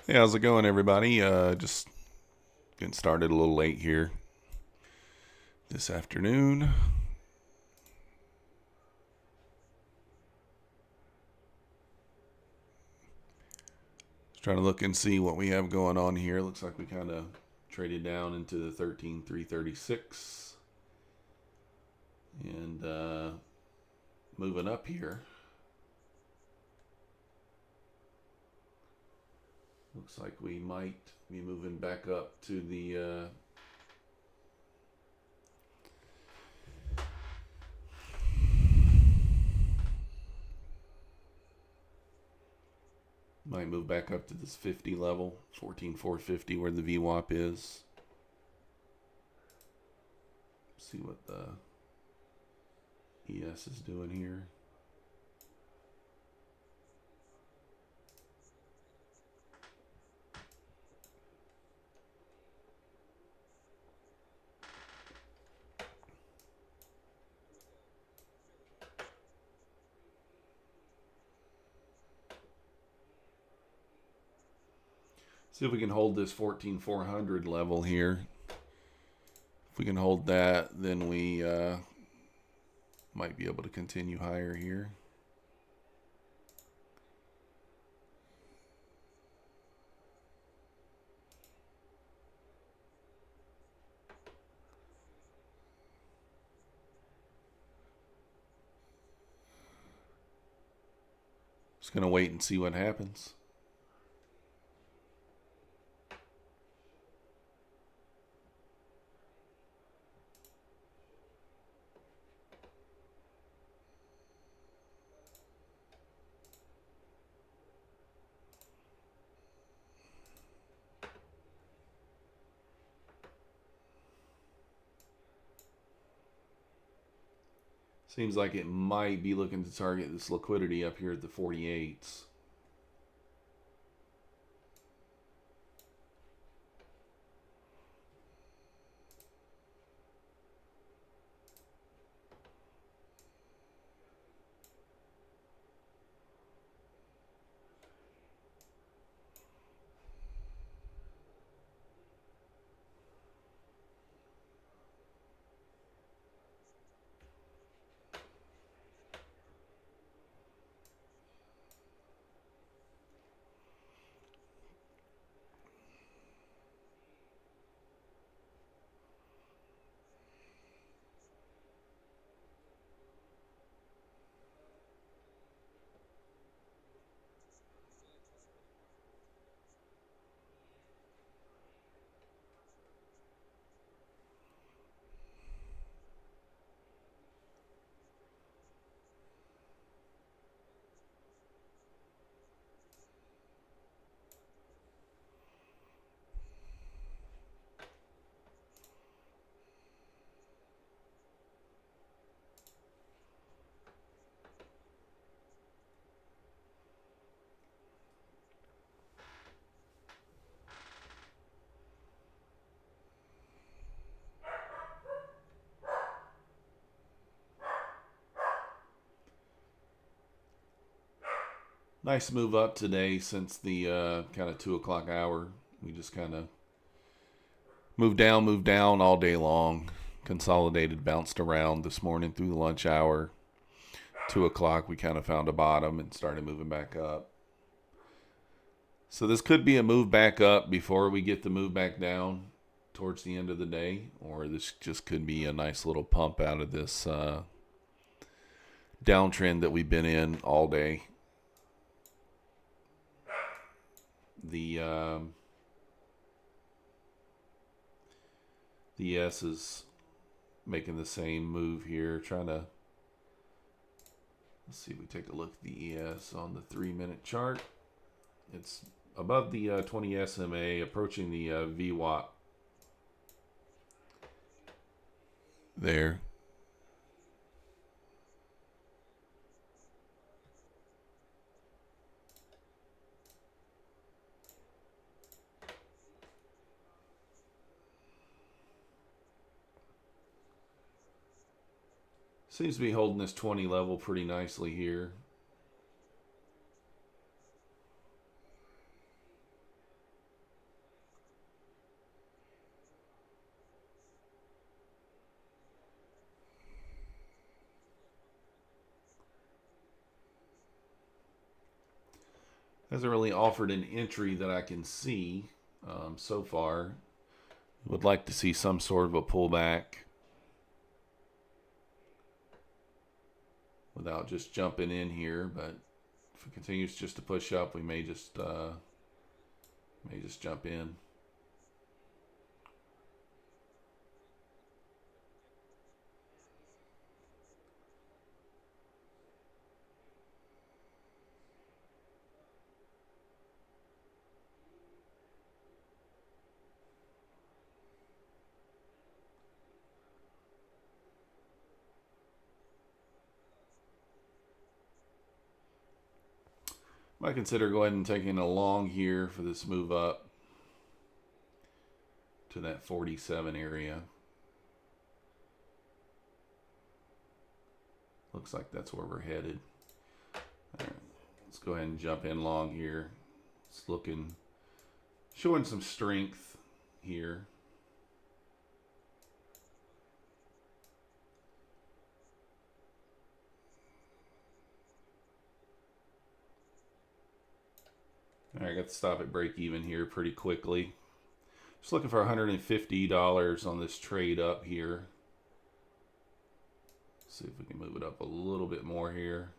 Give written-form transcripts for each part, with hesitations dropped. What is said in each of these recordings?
Hey, how's it going, everybody? Just getting started a little late here this afternoon. Just trying to look and see what we have going on here. Looks like we kind of traded down into the 13,336 and moving up here. Looks like we might be moving back up to the might move back up to this 50 level, 14,450, where the VWAP is. See what the ES is doing here. See if we can hold this 14,400 level here. If we can hold that, then we might be able to continue higher here. Just going to wait and see what happens. Seems like it might be looking to target this liquidity up here at the 48s. Nice move up today since the kind of 2 o'clock hour. We just kind of moved down all day long. Consolidated, bounced around this morning through the lunch hour. 2 o'clock, we kind of found a bottom and started moving back up. So this could be a move back up before we get the move back down towards the end of the day, or this just could be a nice little pump out of this downtrend that we've been in all day. The ES is making the same move here, trying to, let's see if we take a look at the ES on the 3-minute chart. It's above the 20 SMA, approaching the VWAP there. Seems to be holding this 20 level pretty nicely here. Hasn't really offered an entry that I can see so far. Would like to see some sort of a pullback without just jumping in here, but if it continues just to push up, we may just jump in. Might consider going and taking a long here for this move up to that 47 area. Looks like that's where we're headed. All right, let's go ahead and jump in long here. It's showing some strength here. All right, got to stop at break even here pretty quickly. Just looking for $150 on this trade up here. See if we can move it up a little bit more here.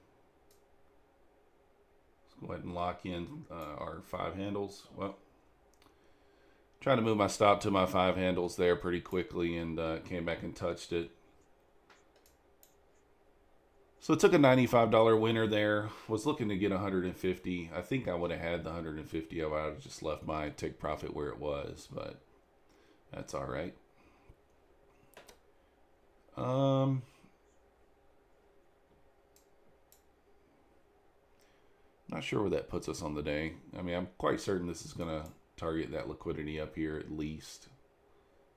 Let's go ahead and lock in our 5 handles. Well, trying to move my stop to my 5 handles there pretty quickly, and came back and touched it. So it took a $95 winner there. Was looking to get 150. I think I would have had the 150. I would have just left my take profit where it was, but that's all right. Not sure where that puts us on the day. I mean, I'm quite certain this is going to target that liquidity up here at least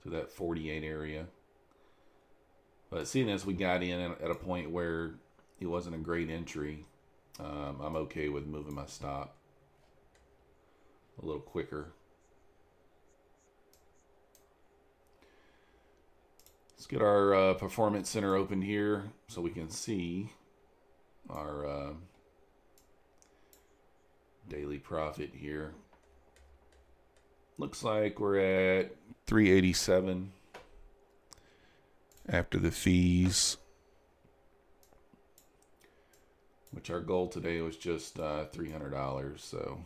to that 48 area. But seeing as we got in at a point where it wasn't a great entry, I'm okay with moving my stop a little quicker. Let's get our performance center open here so we can see our daily profit here. Looks like we're at 387 after the fees, which our goal today was just $300. So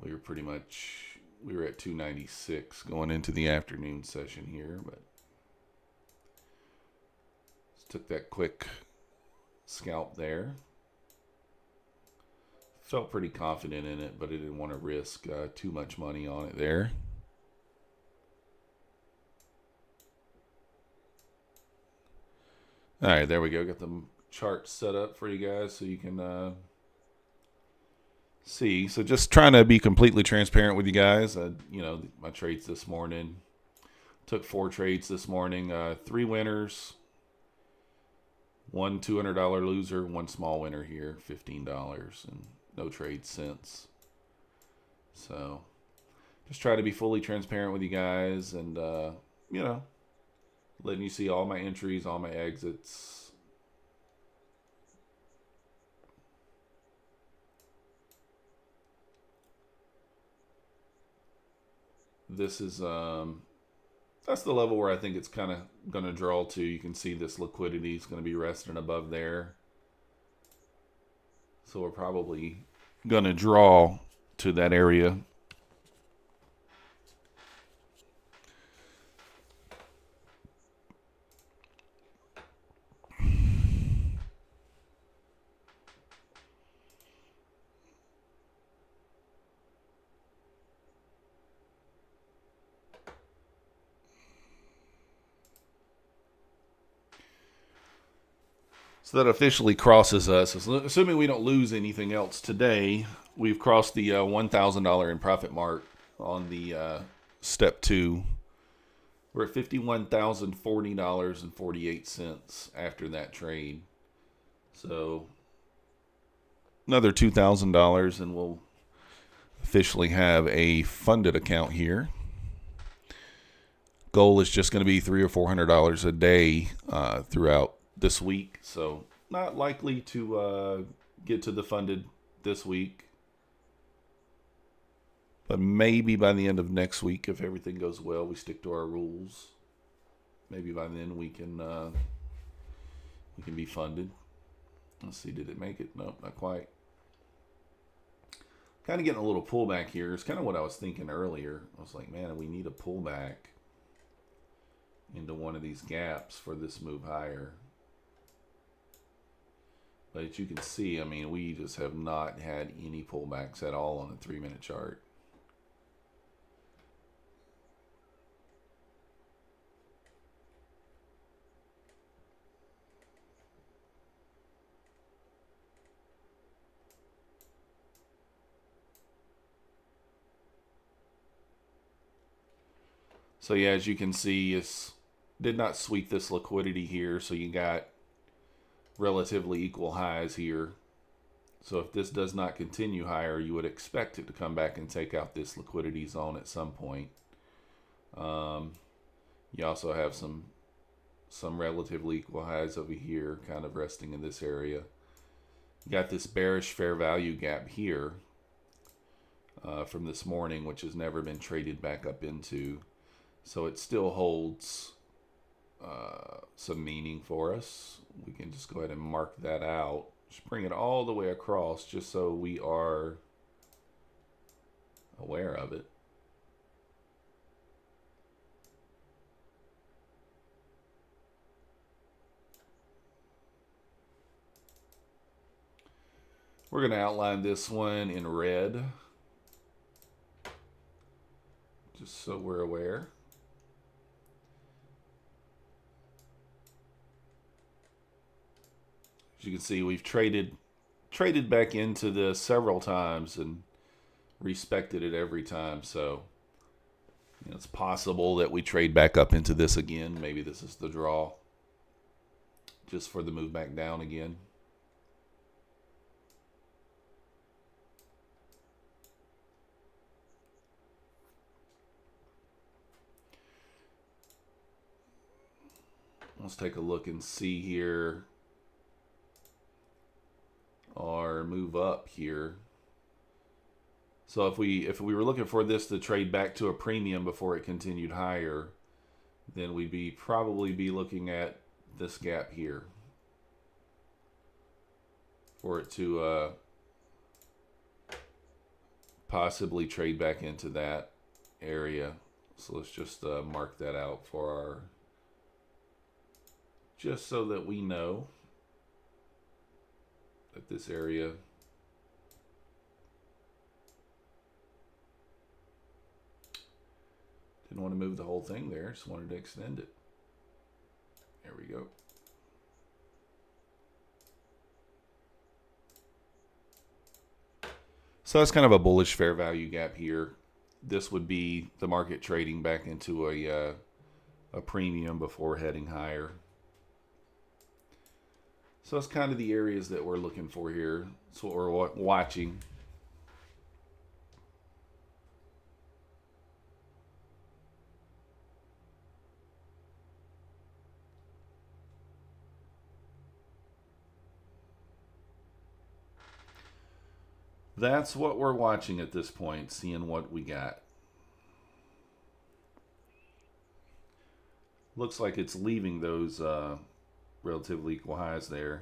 we were at 296 going into the afternoon session here, but just took that quick scalp there. Felt pretty confident in it, but I didn't want to risk too much money on it there. All right, there we go. Got the chart set up for you guys so you can see. So just trying to be completely transparent with you guys. My trades this morning. Took 4 trades this morning. 3 winners. 1 $200 loser. 1 small winner here, $15, and no trades since. So just try to be fully transparent with you guys, and letting you see all my entries, all my exits. This is that's the level where I think it's kind of going to draw to. You can see this liquidity is going to be resting above there. So we're probably going to draw to that area. So that officially crosses us. Assuming we don't lose anything else today, we've crossed the $1,000 in profit mark on the step 2. We're at $51,040.48 after that trade. So another $2,000 and we'll officially have a funded account here. Goal is just going to be $300 or $400 a day throughout this week, so not likely to get to the funded this week. But maybe by the end of next week, if everything goes well, we stick to our rules. Maybe by then we can be funded. Let's see, did it make it? Nope, not quite. Kind of getting a little pullback here. It's kind of what I was thinking earlier. I was like, man, we need a pullback into one of these gaps for this move higher. But as you can see, I mean, we just have not had any pullbacks at all on the 3-minute chart. So yeah, as you can see, it did not sweep this liquidity here, so you got relatively equal highs here. So if this does not continue higher, you would expect it to come back and take out this liquidity zone at some point. You also have some relatively equal highs over here, kind of resting in this area. You got this bearish fair value gap here from this morning, which has never been traded back up into. So it still holds some meaning for us. We can just go ahead and mark that out. Just bring it all the way across just so we are aware of it. We're going to outline this one in red, just so we're aware. As you can see, we've traded back into this several times and respected it every time. So it's possible that we trade back up into this again. Maybe this is the draw just for the move back down again. Let's take a look and see here. Or move up here. So if we were looking for this to trade back to a premium before it continued higher, then we'd probably be looking at this gap here for it to possibly trade back into that area. So let's just mark that out for our, just so that we know that this area didn't want to move the whole thing there, just wanted to extend it. There we go. So that's kind of a bullish fair value gap here. This would be the market trading back into a premium before heading higher. So that's kind of the areas that we're looking for here. That's what we're watching. That's what we're watching at this point, seeing what we got. Looks like it's leaving those relatively equal highs there.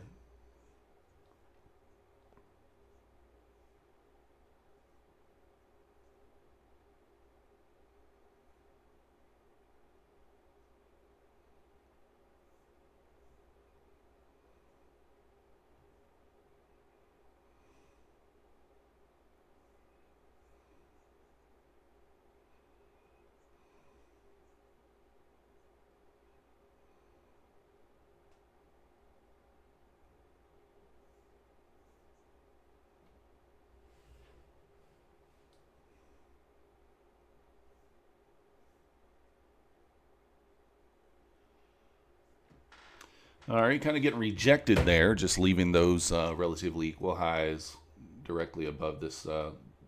All right, kind of getting rejected there, just leaving those relatively equal highs directly above this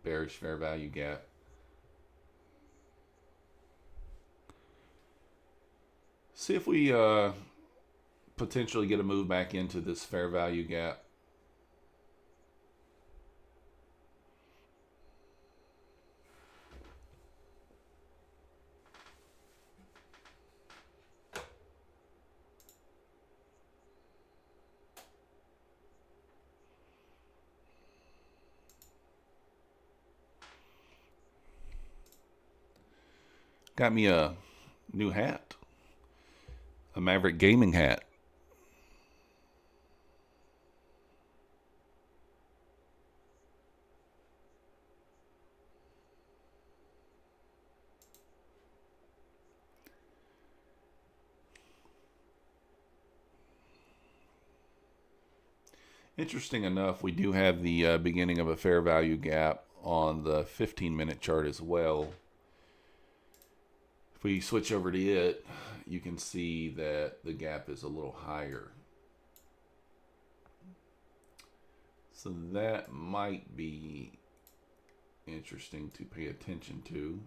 bearish fair value gap. See if we potentially get a move back into this fair value gap. Got me a new hat, a Maverick gaming hat. Interesting enough, we do have the beginning of a fair value gap on the 15-minute chart as well. If we switch over to it, you can see that the gap is a little higher. So that might be interesting to pay attention to.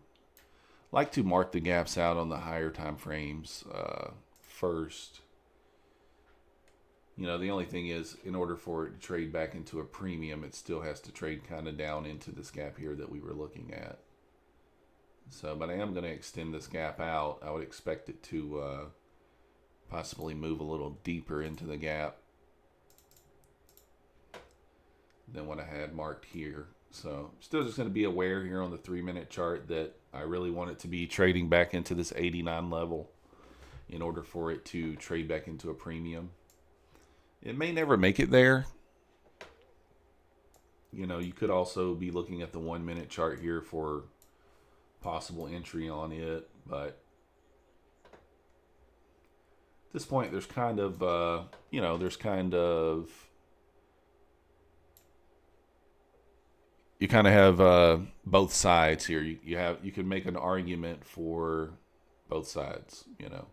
Like to mark the gaps out on the higher time frames first. You know, the only thing is, in order for it to trade back into a premium, it still has to trade kind of down into this gap here that we were looking at. So, but I am going to extend this gap out. I would expect it to possibly move a little deeper into the gap than what I had marked here. So, still just going to be aware here on the 3-minute chart that I really want it to be trading back into this 89 level in order for it to trade back into a premium. It may never make it there. You know, you could also be looking at the 1-minute chart here for possible entry on it, but at this point there's kind of you know, there's kind of, you kind of have both sides here. You can make an argument for both sides, you know.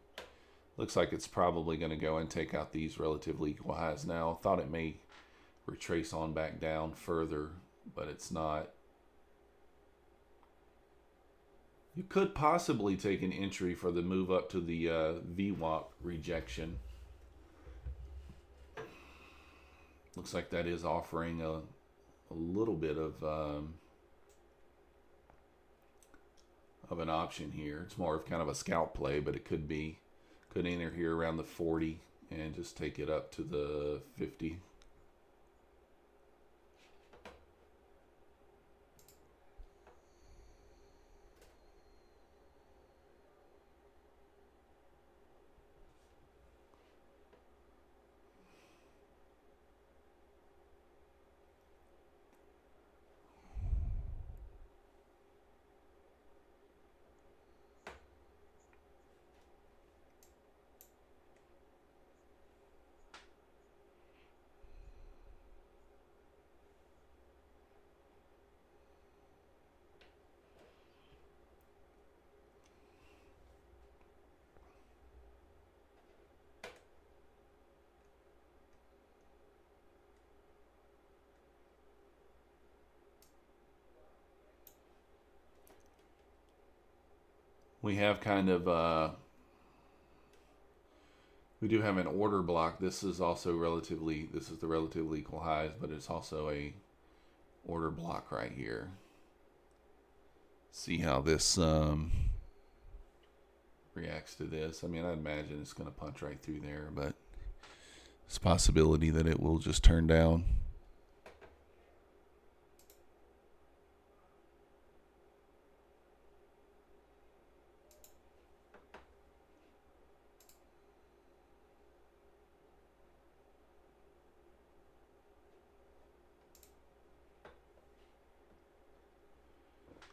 Looks like it's probably going to go and take out these relatively equal highs now. Thought it may retrace on back down further, but it's not. You could possibly take an entry for the move up to the VWAP rejection. Looks like that is offering a little bit of an option here. It's more of kind of a scalp play, but it could be. Could enter here around the 40 and just take it up to the 50. We have kind of, we do have an order block. This is also relatively, this is the relatively equal highs, but it's also a order block right here. See how this reacts to this. I mean, I'd imagine it's going to punch right through there, but it's a possibility that it will just turn down.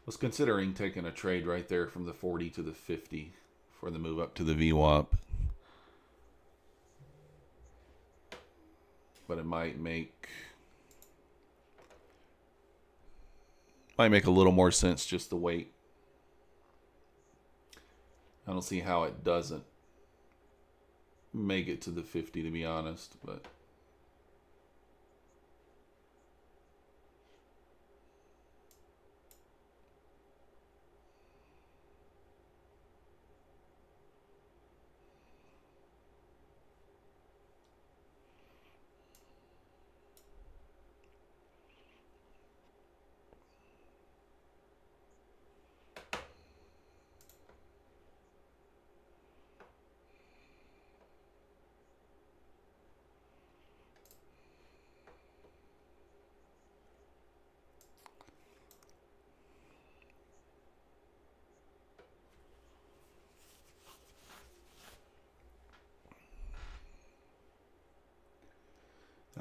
Was considering taking a trade right there from the 40 to the 50 for the move up to the VWAP. But it might make a little more sense just to wait. I don't see how it doesn't make it to the 50, to be honest, but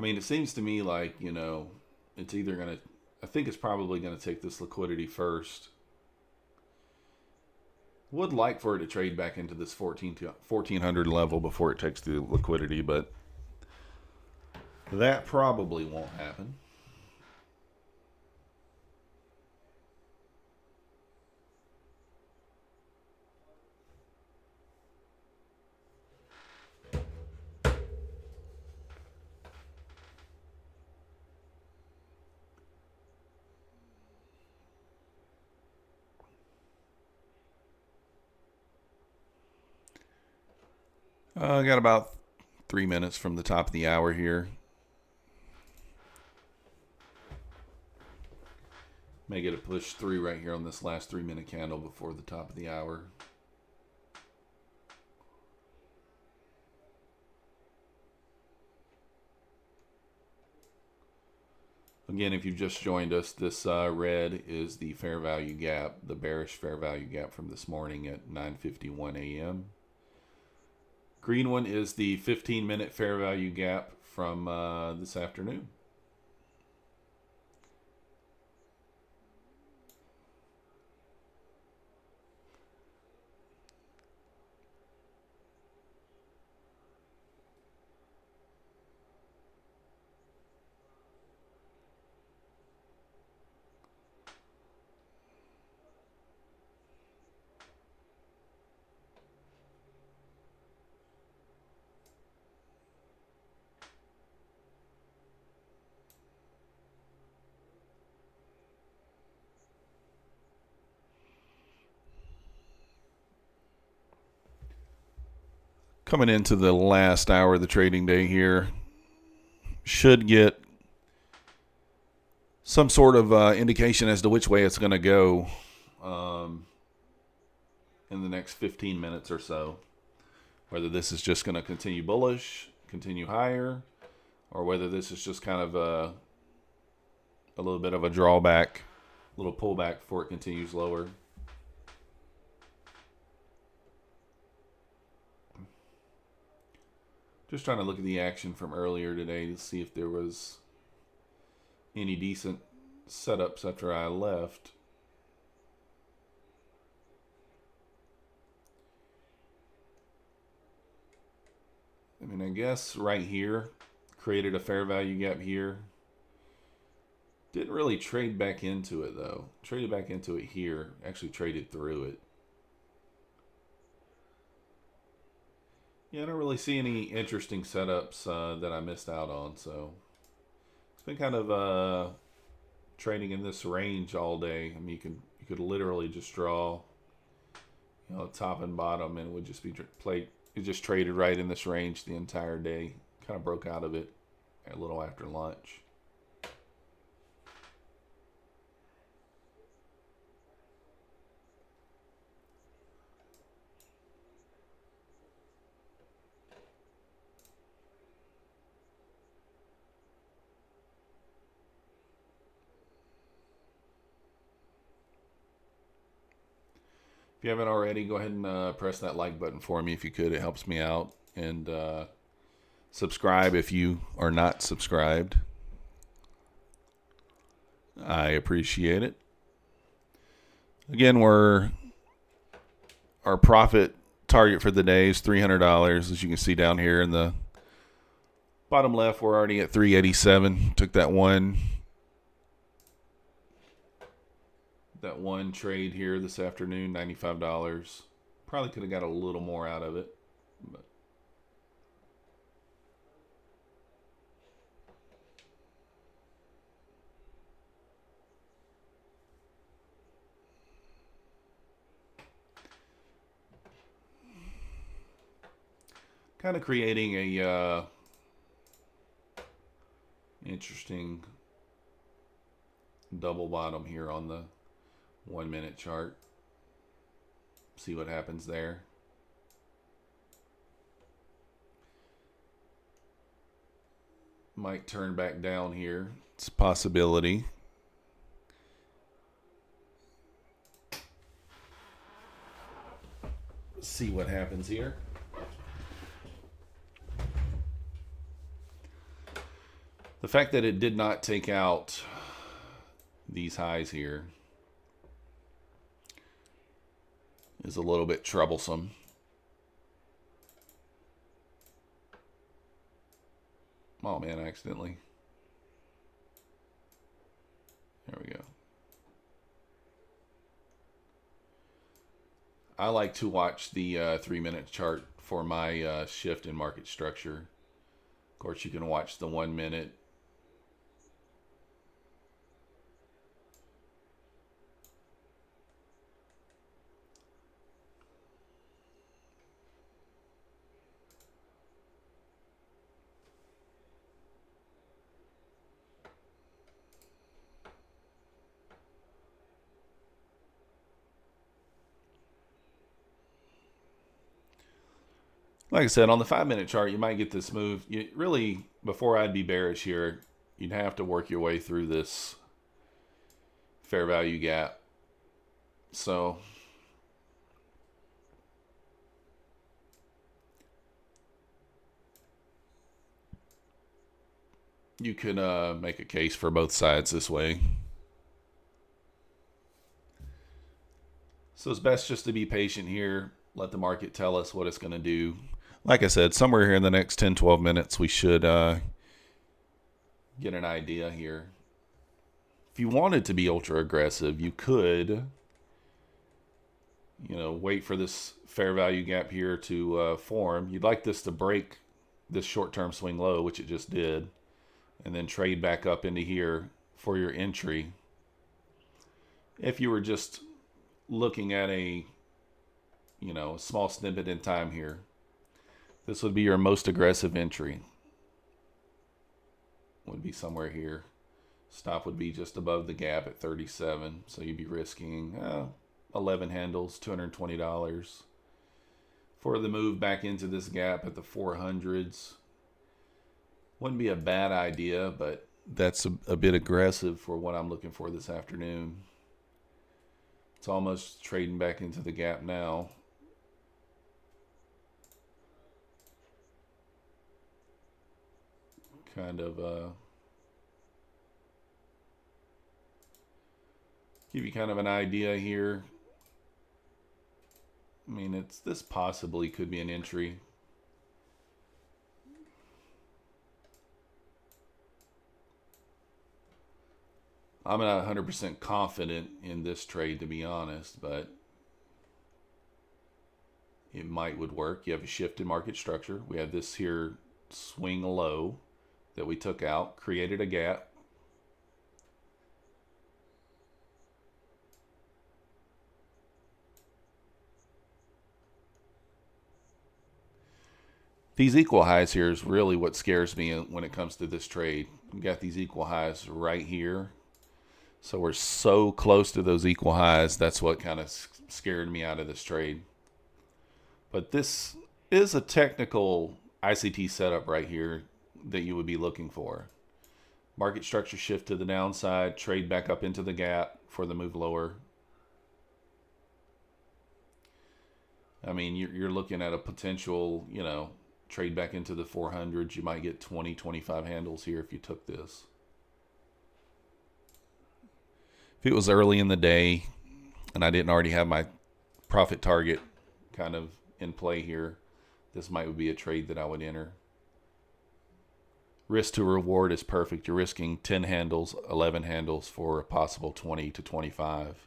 mean, it seems to me like, it's either going to, I think it's probably going to take this liquidity first. Would like for it to trade back into this 1400 level before it takes the liquidity, but that probably won't happen. I got about 3 minutes from the top of the hour here. May get a push through right here on this last 3-minute candle before the top of the hour. Again, if you've just joined us, this red is the fair value gap, the bearish fair value gap from this morning at 9:51 a.m. Green one is the 15-minute fair value gap from this afternoon. Coming into the last hour of the trading day here, should get some sort of indication as to which way it's going to go in the next 15 minutes or so. Whether this is just going to continue bullish, continue higher, or whether this is just kind of a little bit of a drawback, a little pullback before it continues lower. Just trying to look at the action from earlier today to see if there was any decent setups after I left. I mean, I guess right here, created a fair value gap here. Didn't really trade back into it though. Traded back into it here. Actually traded through it. Yeah, I don't really see any interesting setups that I missed out on. So it's been kind of trading in this range all day. I mean, you could literally just draw, top and bottom, and it would just be played. It just traded right in this range the entire day. Kind of broke out of it a little after lunch. If you haven't already, go ahead and press that like button for me if you could. It helps me out. And subscribe if you are not subscribed. I appreciate it. Again, our profit target for the day is $300. As you can see down here in the bottom left, we're already at $387. Took that one trade here this afternoon, $95. Probably could have got a little more out of it. But kind of creating a interesting double bottom here on the 1 minute chart. See what happens there. Might turn back down here. It's a possibility. See what happens here. The fact that it did not take out these highs here is a little bit troublesome. Oh man, accidentally. There we go. I like to watch the 3-minute chart for my shift in market structure. Of course, you can watch the 1 minute. Like I said, on the 5-minute chart, you might get this move. You really, before I'd be bearish here, you'd have to work your way through this fair value gap. So you could make a case for both sides this way. So it's best just to be patient here. Let the market tell us what it's going to do. Like I said, somewhere here in the next 10, 12 minutes, we should get an idea here. If you wanted to be ultra aggressive, you could, wait for this fair value gap here to form. You'd like this to break this short-term swing low, which it just did, and then trade back up into here for your entry. If you were just looking at a small snippet in time here, this would be your most aggressive entry. Would be somewhere here. Stop would be just above the gap at 37. So you'd be risking 11 handles, $220 for the move back into this gap at the 400s. Wouldn't be a bad idea, but that's a bit aggressive for what I'm looking for this afternoon. It's almost trading back into the gap now. Kind of give you kind of an idea here. I mean, this possibly could be an entry. I'm not 100% confident in this trade, to be honest, but it would work. You have a shift in market structure. We have this here swing low that we took out, created a gap. These equal highs here is really what scares me when it comes to this trade. We got these equal highs right here. So we're so close to those equal highs. That's what kind of scared me out of this trade. But this is a technical ICT setup right here that you would be looking for. Market structure shift to the downside, trade back up into the gap for the move lower. I mean, you're looking at a potential, trade back into the 400s. You might get 20, 25 handles here if you took this. If it was early in the day and I didn't already have my profit target kind of in play here, this might be a trade that I would enter. Risk to reward is perfect. You're risking 10 handles, 11 handles for a possible 20 to 25.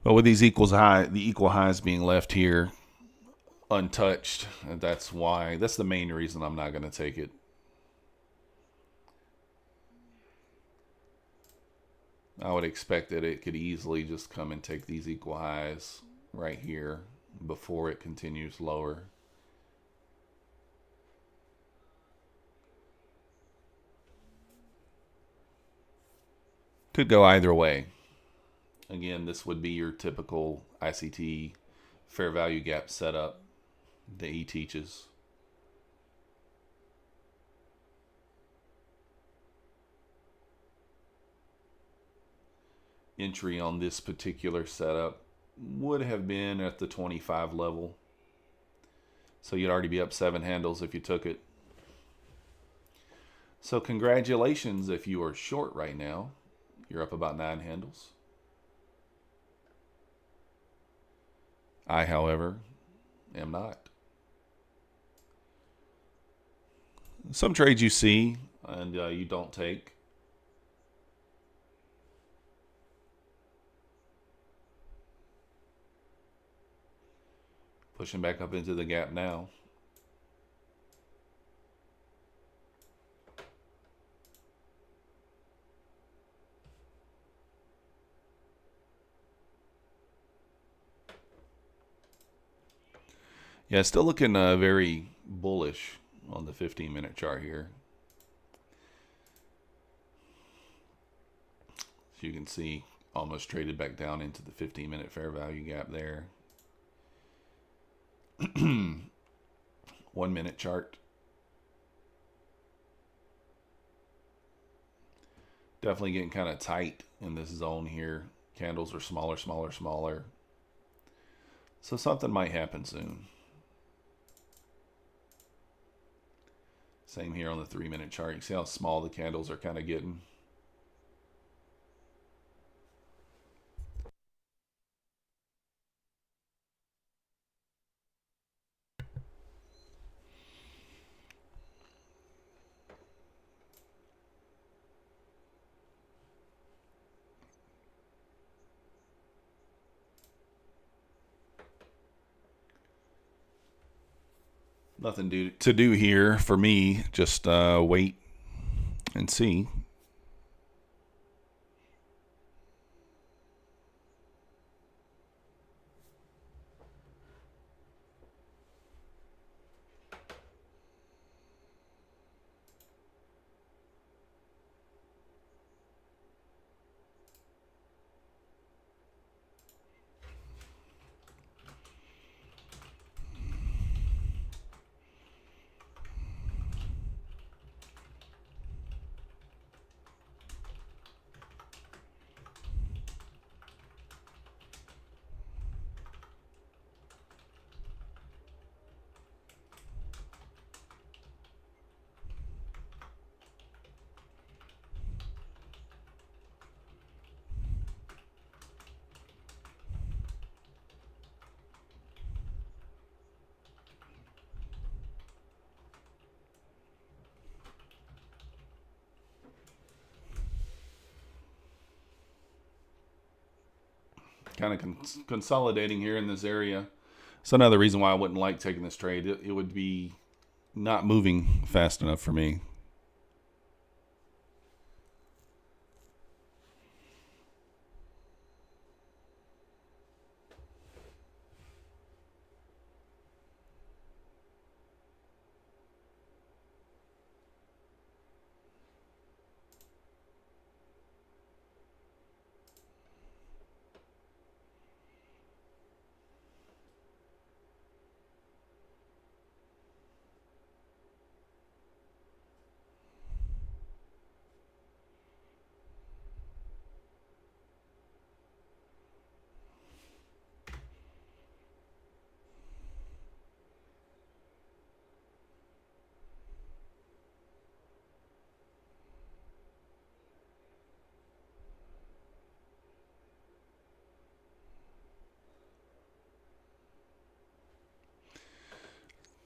But with these the equal highs being left here untouched, that's the main reason I'm not going to take it. I would expect that it could easily just come and take these equal highs right here before it continues lower. Could go either way. Again, this would be your typical ICT fair value gap setup that he teaches. entry on this particular setup would have been at the 25 level. So you'd already be up 7 handles if you took it. So congratulations if you are short right now. You're up about 9 handles. I, however, am not. Some trades you see and you don't take. Pushing back up into the gap now. Yeah, still looking very bullish on the 15-minute chart here. As you can see, almost traded back down into the 15-minute fair value gap there. 1-minute chart. Definitely getting kind of tight in this zone here. Candles are smaller, smaller, smaller. So something might happen soon. Same here on the 3-minute chart. You see how small the candles are kind of getting. Nothing to do here for me. Just wait and see. Kind of consolidating here in this area. So another reason why I wouldn't like taking this trade. It would be not moving fast enough for me.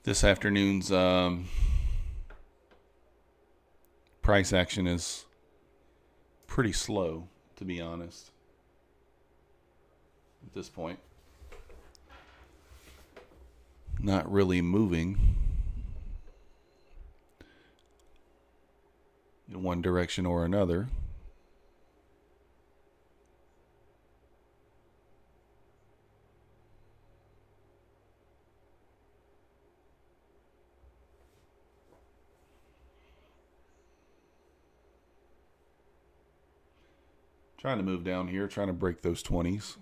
This afternoon's price action is pretty slow, to be honest, at this point. Not really moving in one direction or another. Trying to move down here, trying to break those 20s.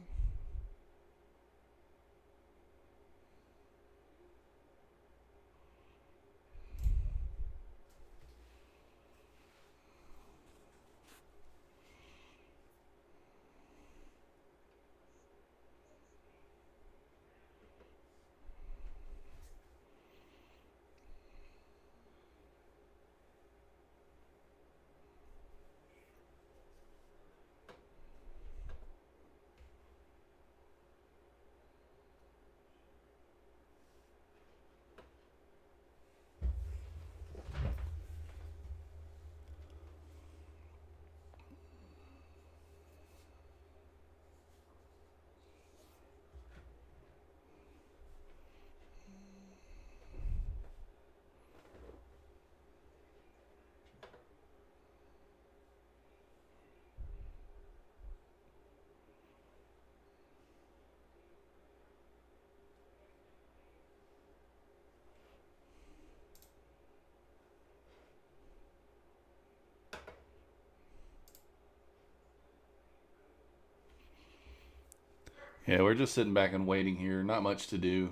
Yeah, we're just sitting back and waiting here. Not much to do.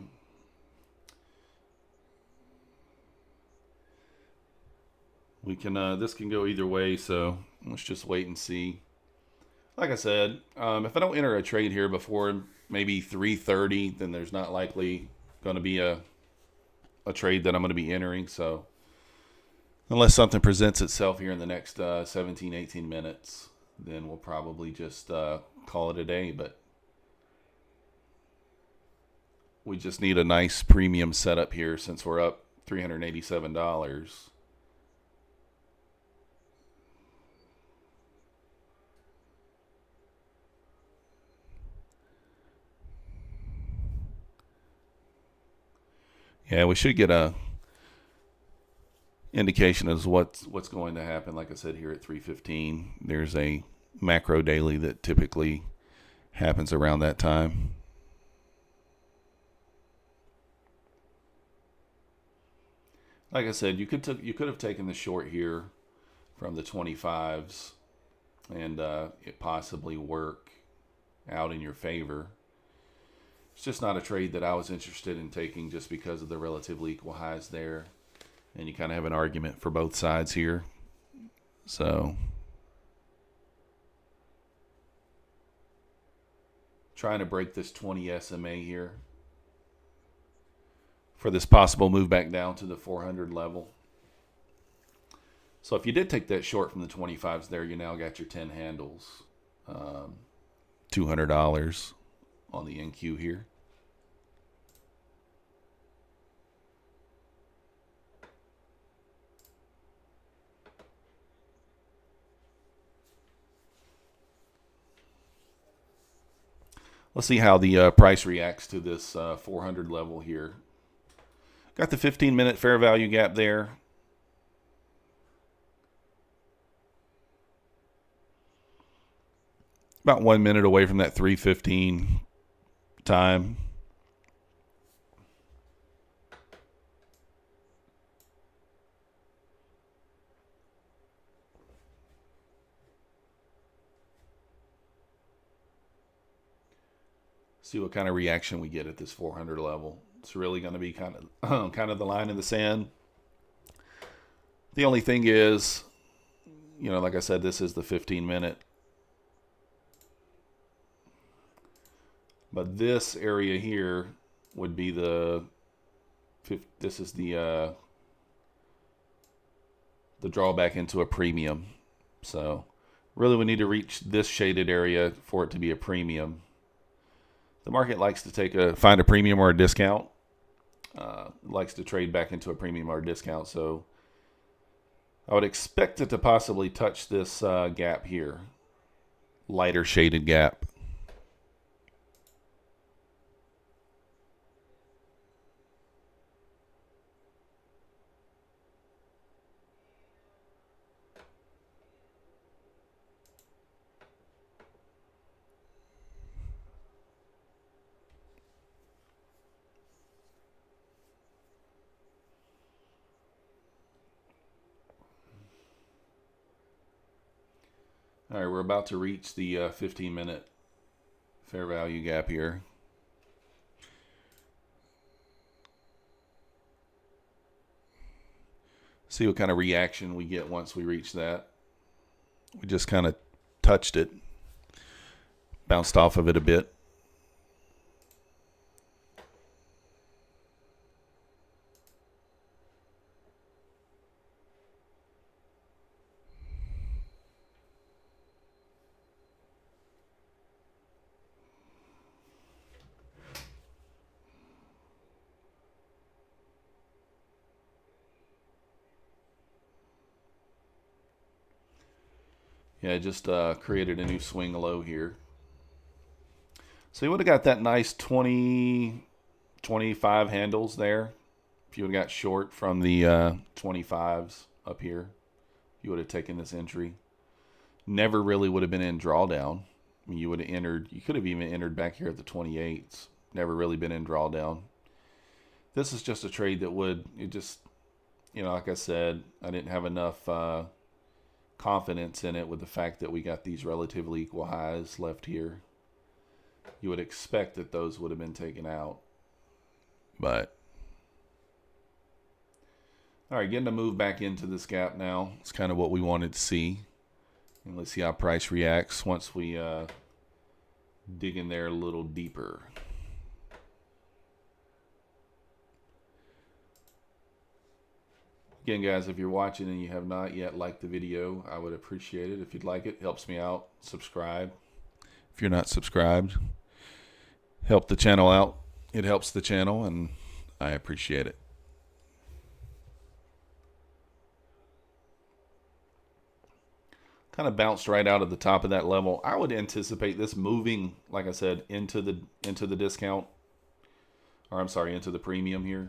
We can this can go either way, so let's just wait and see. Like I said, if I don't enter a trade here before maybe 3:30, then there's not likely going to be a trade that I'm going to be entering. So unless something presents itself here in the next 17, 18 minutes, then we'll probably just call it a day. But we just need a nice premium setup here since we're up $387. Yeah, we should get a indication as what's going to happen. Like I said, here at 3:15, there's a macro daily that typically happens around that time. Like I said, you could have taken the short here from the 25s and it possibly work out in your favor. It's just not a trade that I was interested in taking just because of the relatively equal highs there. And you kind of have an argument for both sides here. So trying to break this 20 SMA here for this possible move back down to the 400 level. So if you did take that short from the 25s there, you now got your 10 handles. $200 on the NQ here. Let's see how the price reacts to this 400 level here. Got the 15-minute fair value gap there. About 1 minute away from that 3:15 time. See what kind of reaction we get at this 400 level. It's really going to be kind of the line in the sand. The only thing is, like I said, this is the 15-minute. But this area here would be this is the drawback into a premium. So really we need to reach this shaded area for it to be a premium. The market likes to find a premium or a discount. Likes to trade back into a premium or a discount. So I would expect it to possibly touch this gap here. Lighter shaded gap. All right, we're about to reach the 15-minute fair value gap here. See what kind of reaction we get once we reach that. We just kind of touched it, bounced off of it a bit. Yeah, just created a new swing low here. So you would have got that nice 20, 25 handles there. If you would have got short from the 25s up here, you would have taken this entry. Never really would have been in drawdown. I mean, you would have entered, you could have even entered back here at the 28s. Never really been in drawdown. This is just a trade that like I said, I didn't have enough confidence in it with the fact that we got these relatively equal highs left here. you would expect that those would have been taken out. But all right, getting to move back into this gap now. It's kind of what we wanted to see. And let's see how price reacts once we dig in there a little deeper. Again, guys, if you're watching and you have not yet liked the video, I would appreciate it. If you'd like it, it helps me out. Subscribe. If you're not subscribed, help the channel out. It helps the channel, and I appreciate it. Kind of bounced right out of the top of that level. I would anticipate this moving, like I said, into the discount, or I'm sorry, into the premium here.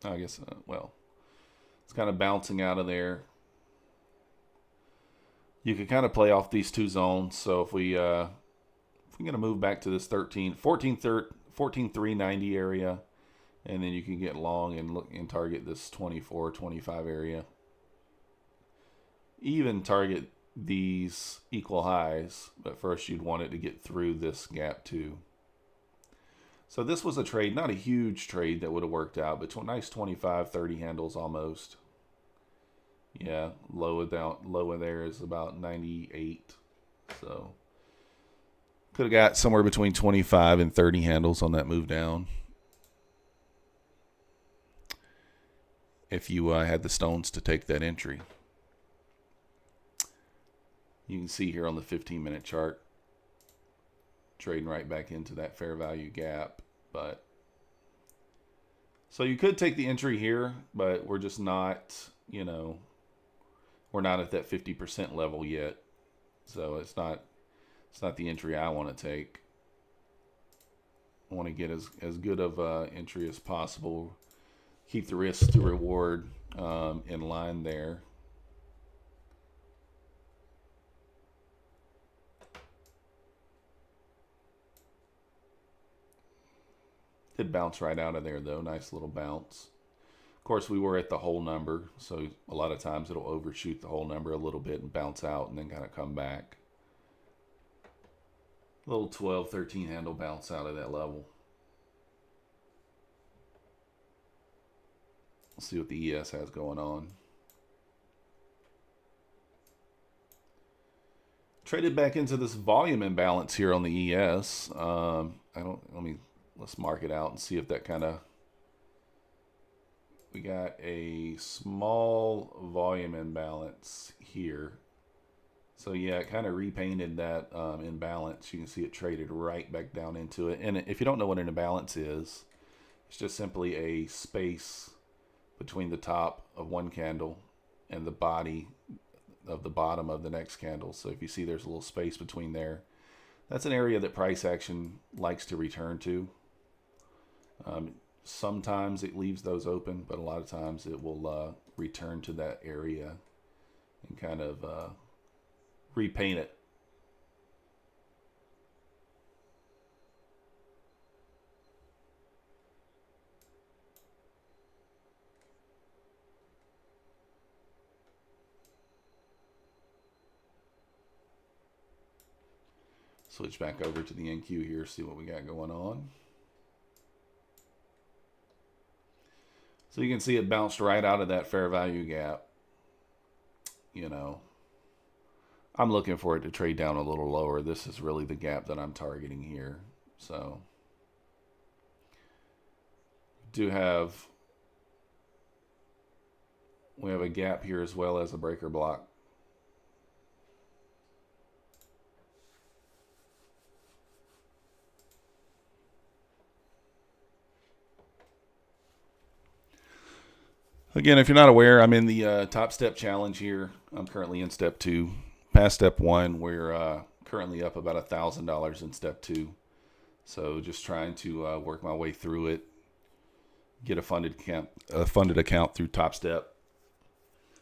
I guess, well, it's kind of bouncing out of there. You could kind of play off these two zones. So if we're going to move back to this 14,390 area, and then you can get long and look and target this 24, 25 area. Even target these equal highs, but first you'd want it to get through this gap too. So this was a trade, not a huge trade that would have worked out, but nice 25, 30 handles almost. Yeah, low there is about 98. So could have got somewhere between 25 and 30 handles on that move down, if you had the stones to take that entry. You can see here on the 15-minute chart, trading right back into that fair value gap. But so you could take the entry here, but we're just not, you know, we're not at that 50% level yet. So it's not the entry I want to take. I want to get as good of an entry as possible. Keep the risk to reward in line there. Did bounce right out of there though. Nice little bounce. Of course, we were at the whole number, so a lot of times it'll overshoot the whole number a little bit and bounce out and then kind of come back. Little 12, 13 handle bounce out of that level. Let's see what the ES has going on. Traded back into this volume imbalance here on the ES. Let's mark it out and see if that kind of, we got a small volume imbalance here. So yeah, it kind of repainted that imbalance. You can see it traded right back down into it. And if you don't know what an imbalance is, it's just simply a space between the top of one candle and the body of the bottom of the next candle. So if you see there's a little space between there, that's an area that price action likes to return to. Sometimes it leaves those open, but a lot of times it will return to that area and kind of repaint it. Switch back over to the NQ here, see what we got going on. So you can see it bounced right out of that fair value gap. You know, I'm looking for it to trade down a little lower. This is really the gap that I'm targeting here. So we have a gap here as well as a breaker block. Again, if you're not aware, I'm in the top step challenge here. I'm currently in step 2. Past step 1, we're currently up about $1,000 in step 2. So just trying to work my way through it, get a funded account through Top Step.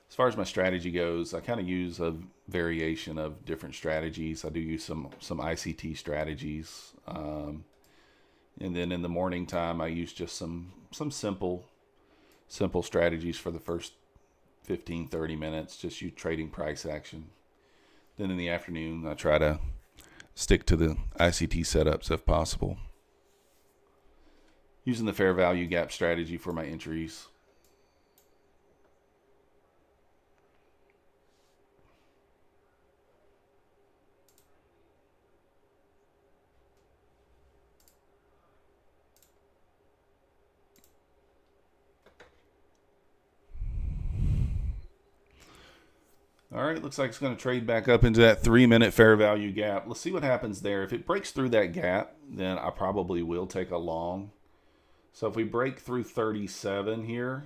As far as my strategy goes, I kind of use a variation of different strategies. I do use some ICT strategies, and then in the morning time, I use just some simple strategies for the first 15, 30 minutes, just you trading price action. Then in the afternoon, I try to stick to the ICT setups if possible. Using the fair value gap strategy for my entries. All right, looks like it's going to trade back up into that 3-minute fair value gap. Let's see what happens there. If it breaks through that gap, then I probably will take a long. So if we break through 37 here,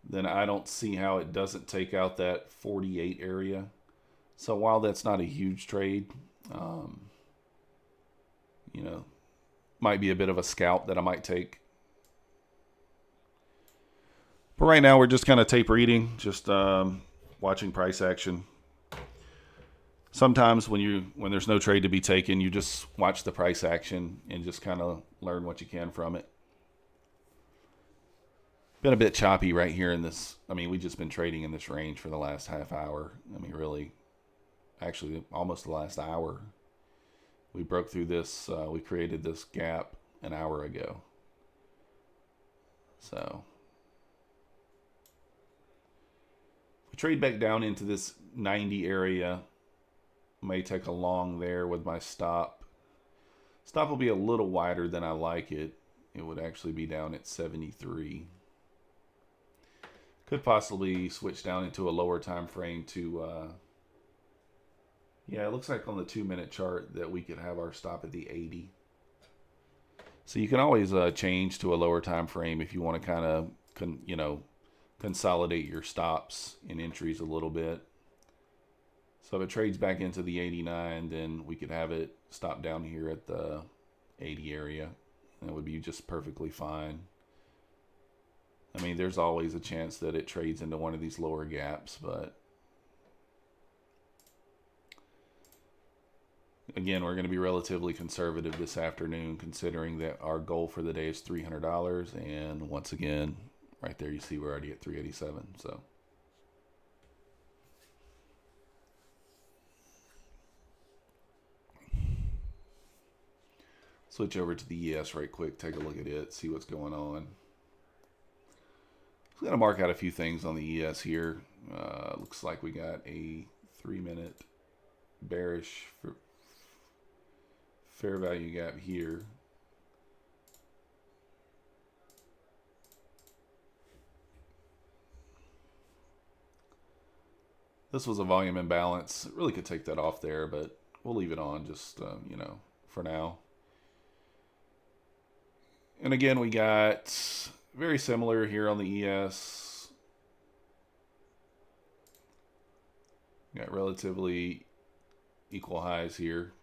then I don't see how it doesn't take out that 48 area. So while that's not a huge trade, you know, might be a bit of a scalp that I might take. But right now we're just kind of tape reading, just watching price action. Sometimes when there's no trade to be taken, you just watch the price action and just kind of learn what you can from it. Been a bit choppy right here in this. I mean, we've just been trading in this range for the last half hour. I mean, really, actually almost the last hour. We broke through this, we created this gap an hour ago. So if we trade back down into this 90 area, may take a long there with my stop. Stop will be a little wider than I like it. It would actually be down at 73. Could possibly switch down into a lower time frame to, yeah, it looks like on the 2-minute chart that we could have our stop at the 80. So you can always change to a lower time frame if you want to kind of, consolidate your stops and entries a little bit. So if it trades back into the 89, then we could have it stop down here at the 80 area. That would be just perfectly fine. I mean, there's always a chance that it trades into one of these lower gaps, but again, we're going to be relatively conservative this afternoon, considering that our goal for the day is $300. And once again, right there, you see we're already at 387. So switch over to the ES right quick, take a look at it, see what's going on. I'm going to mark out a few things on the ES here. Looks like we got a 3-minute bearish fair value gap here. This was a volume imbalance. It really could take that off there, but we'll leave it on just, for now. And again, we got very similar here on the ES. Got relatively equal highs here.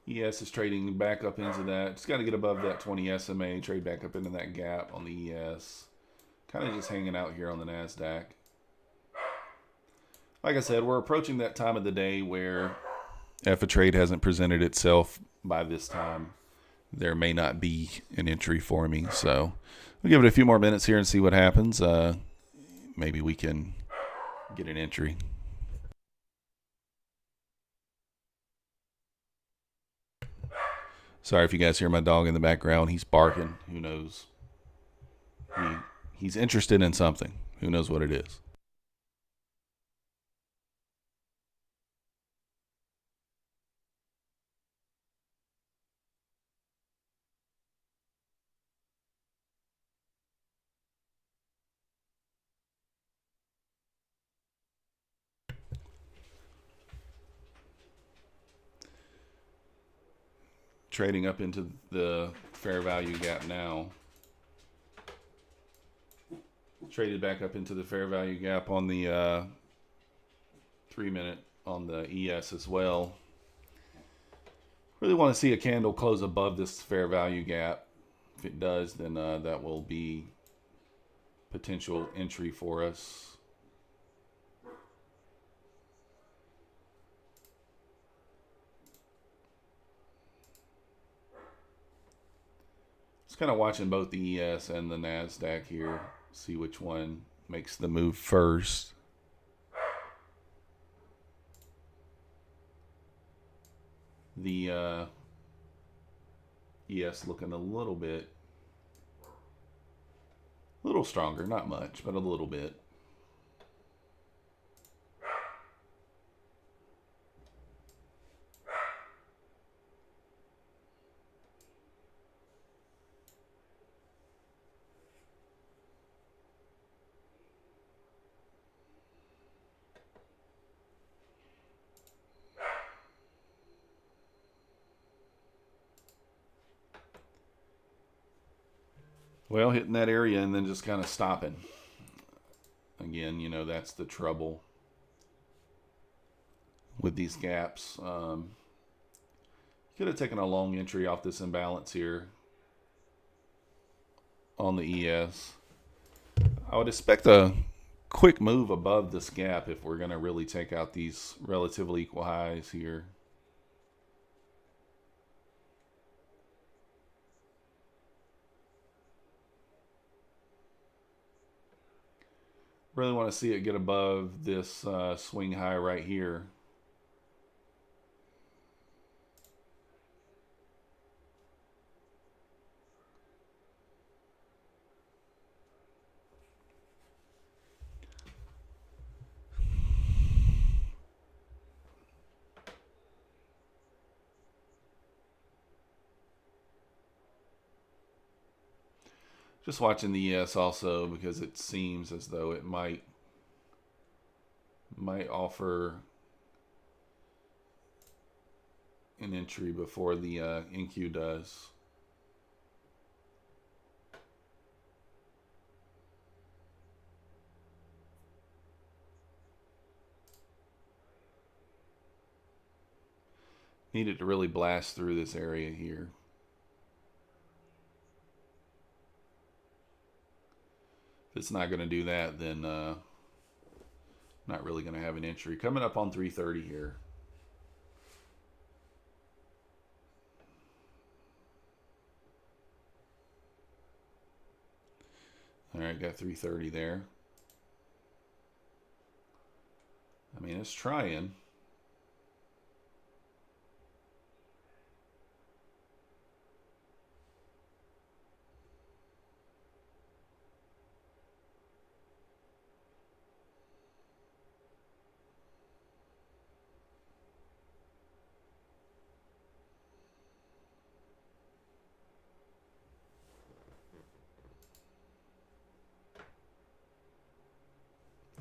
ES is trading back up into that. Just got to get above that 20 SMA, trade back up into that gap on the ES. Kind of just hanging out here on the Nasdaq. Like I said, we're approaching that time of the day where if a trade hasn't presented itself by this time, there may not be an entry for me. So we'll give it a few more minutes here and see what happens. Maybe we can get an entry. Sorry if you guys hear my dog in the background. He's barking. Who knows? He's interested in something. Who knows what it is? Trading up into the fair value gap now. Traded back up into the fair value gap on the 3-minute on the ES as well. Really want to see a candle close above this fair value gap. If it does, then that will be potential entry for us. Just kind of watching both the ES and the Nasdaq here. See which one makes the move first. The ES looking a little stronger, not much, but a little bit. Well, hitting that area and then just kind of stopping. Again, you know, that's the trouble with these gaps. Could have taken a long entry off this imbalance here on the ES. I would expect a quick move above this gap if we're going to really take out these relatively equal highs here. Really want to see it get above this swing high right here. Just watching the ES also because it seems as though it might offer an entry before the NQ does. Needed to really blast through this area here. If it's not going to do that, then not really going to have an entry. Coming up on 330 here. All right, got 330 there. I mean, it's trying.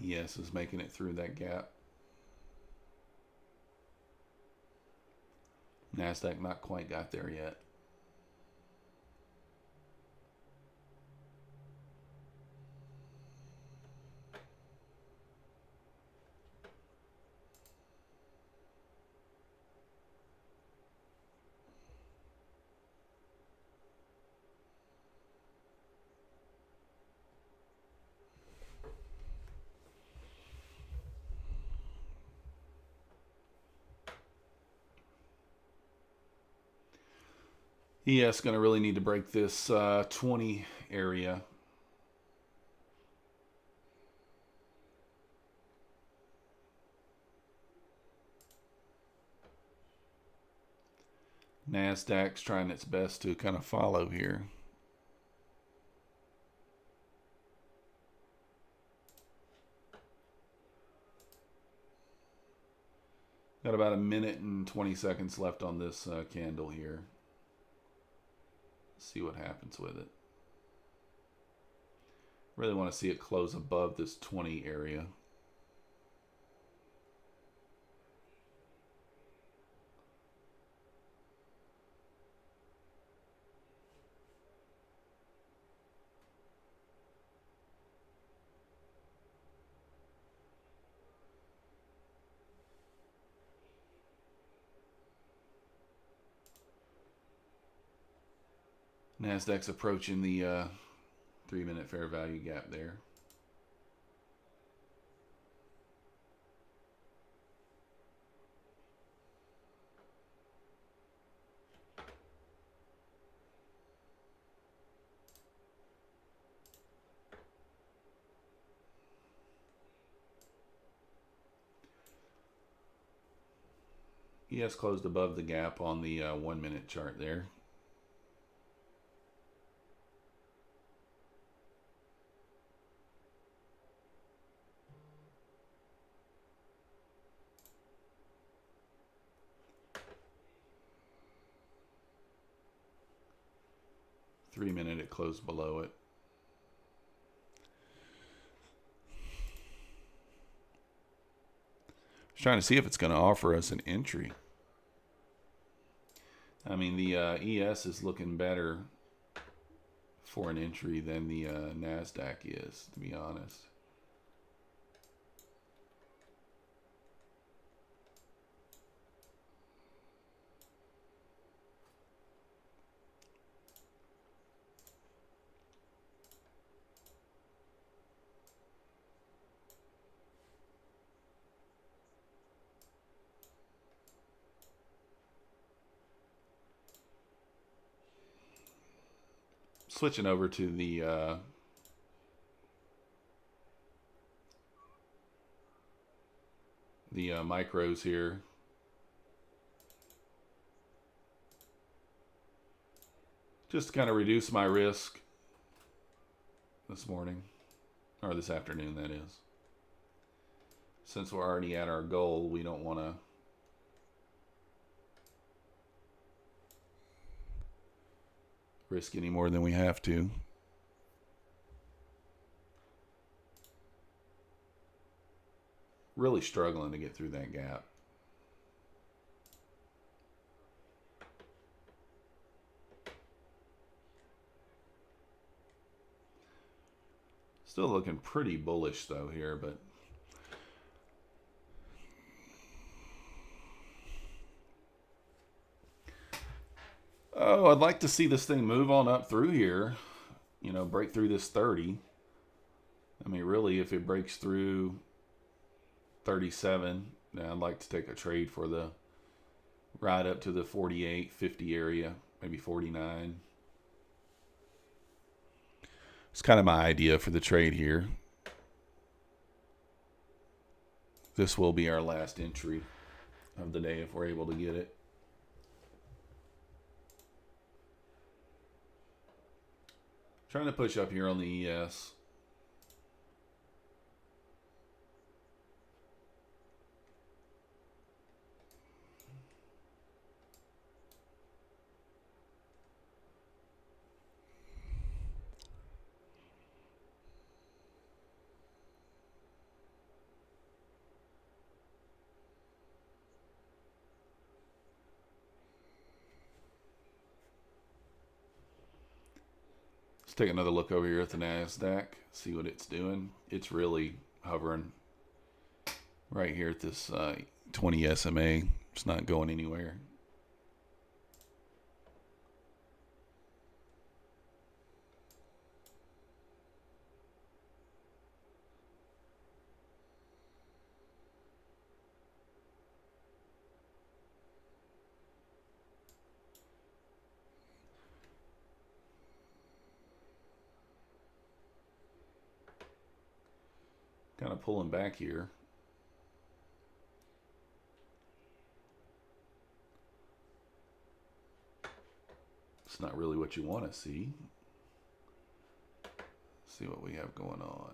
Yes, is making it through that gap. Nasdaq not quite got there yet. ES going to really need to break this 20 area. Nasdaq's trying its best to kind of follow here. Got about a minute and 20 seconds left on this candle here. See what happens with it. Really want to see it close above this 20 area. Nasdaq's approaching the 3-minute fair value gap there. ES closed above the gap on the 1-minute chart there. Three-minute, it closed below it. Trying to see if it's going to offer us an entry. I mean, the ES is looking better for an entry than the Nasdaq is, to be honest. Switching over to the micros here. Just to kind of reduce my risk this morning, or this afternoon, that is. Since we're already at our goal, we don't want to risk any more than we have to. Really struggling to get through that gap. Still looking pretty bullish though here, but oh, I'd like to see this thing move on up through here, you know, break through this 30. I mean, really, if it breaks through 37, then I'd like to take a trade for the ride up to the 48, 50 area, maybe 49. It's kind of my idea for the trade here. This will be our last entry of the day if we're able to get it. Trying to push up here on the ES. Let's take another look over here at the Nasdaq, see what it's doing. It's really hovering right here at this 20 SMA. It's not going anywhere. Kind of pulling back here. It's not really what you want to see. Let's see what we have going on.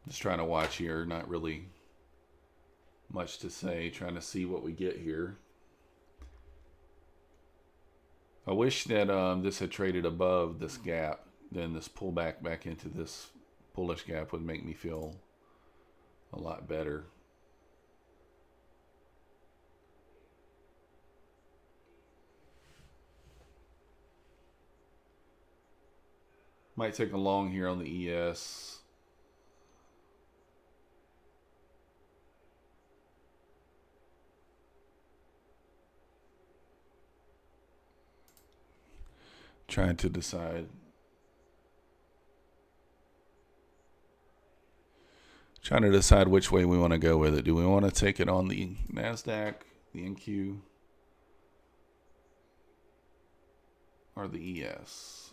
Just trying to watch here, not really much to say, trying to see what we get here. I wish that this had traded above this gap. Then this pullback back into this bullish gap would make me feel a lot better. Might take a long here on the ES. Trying to decide. Trying to decide which way we want to go with it. Do we want to take it on the Nasdaq, the NQ, or the ES?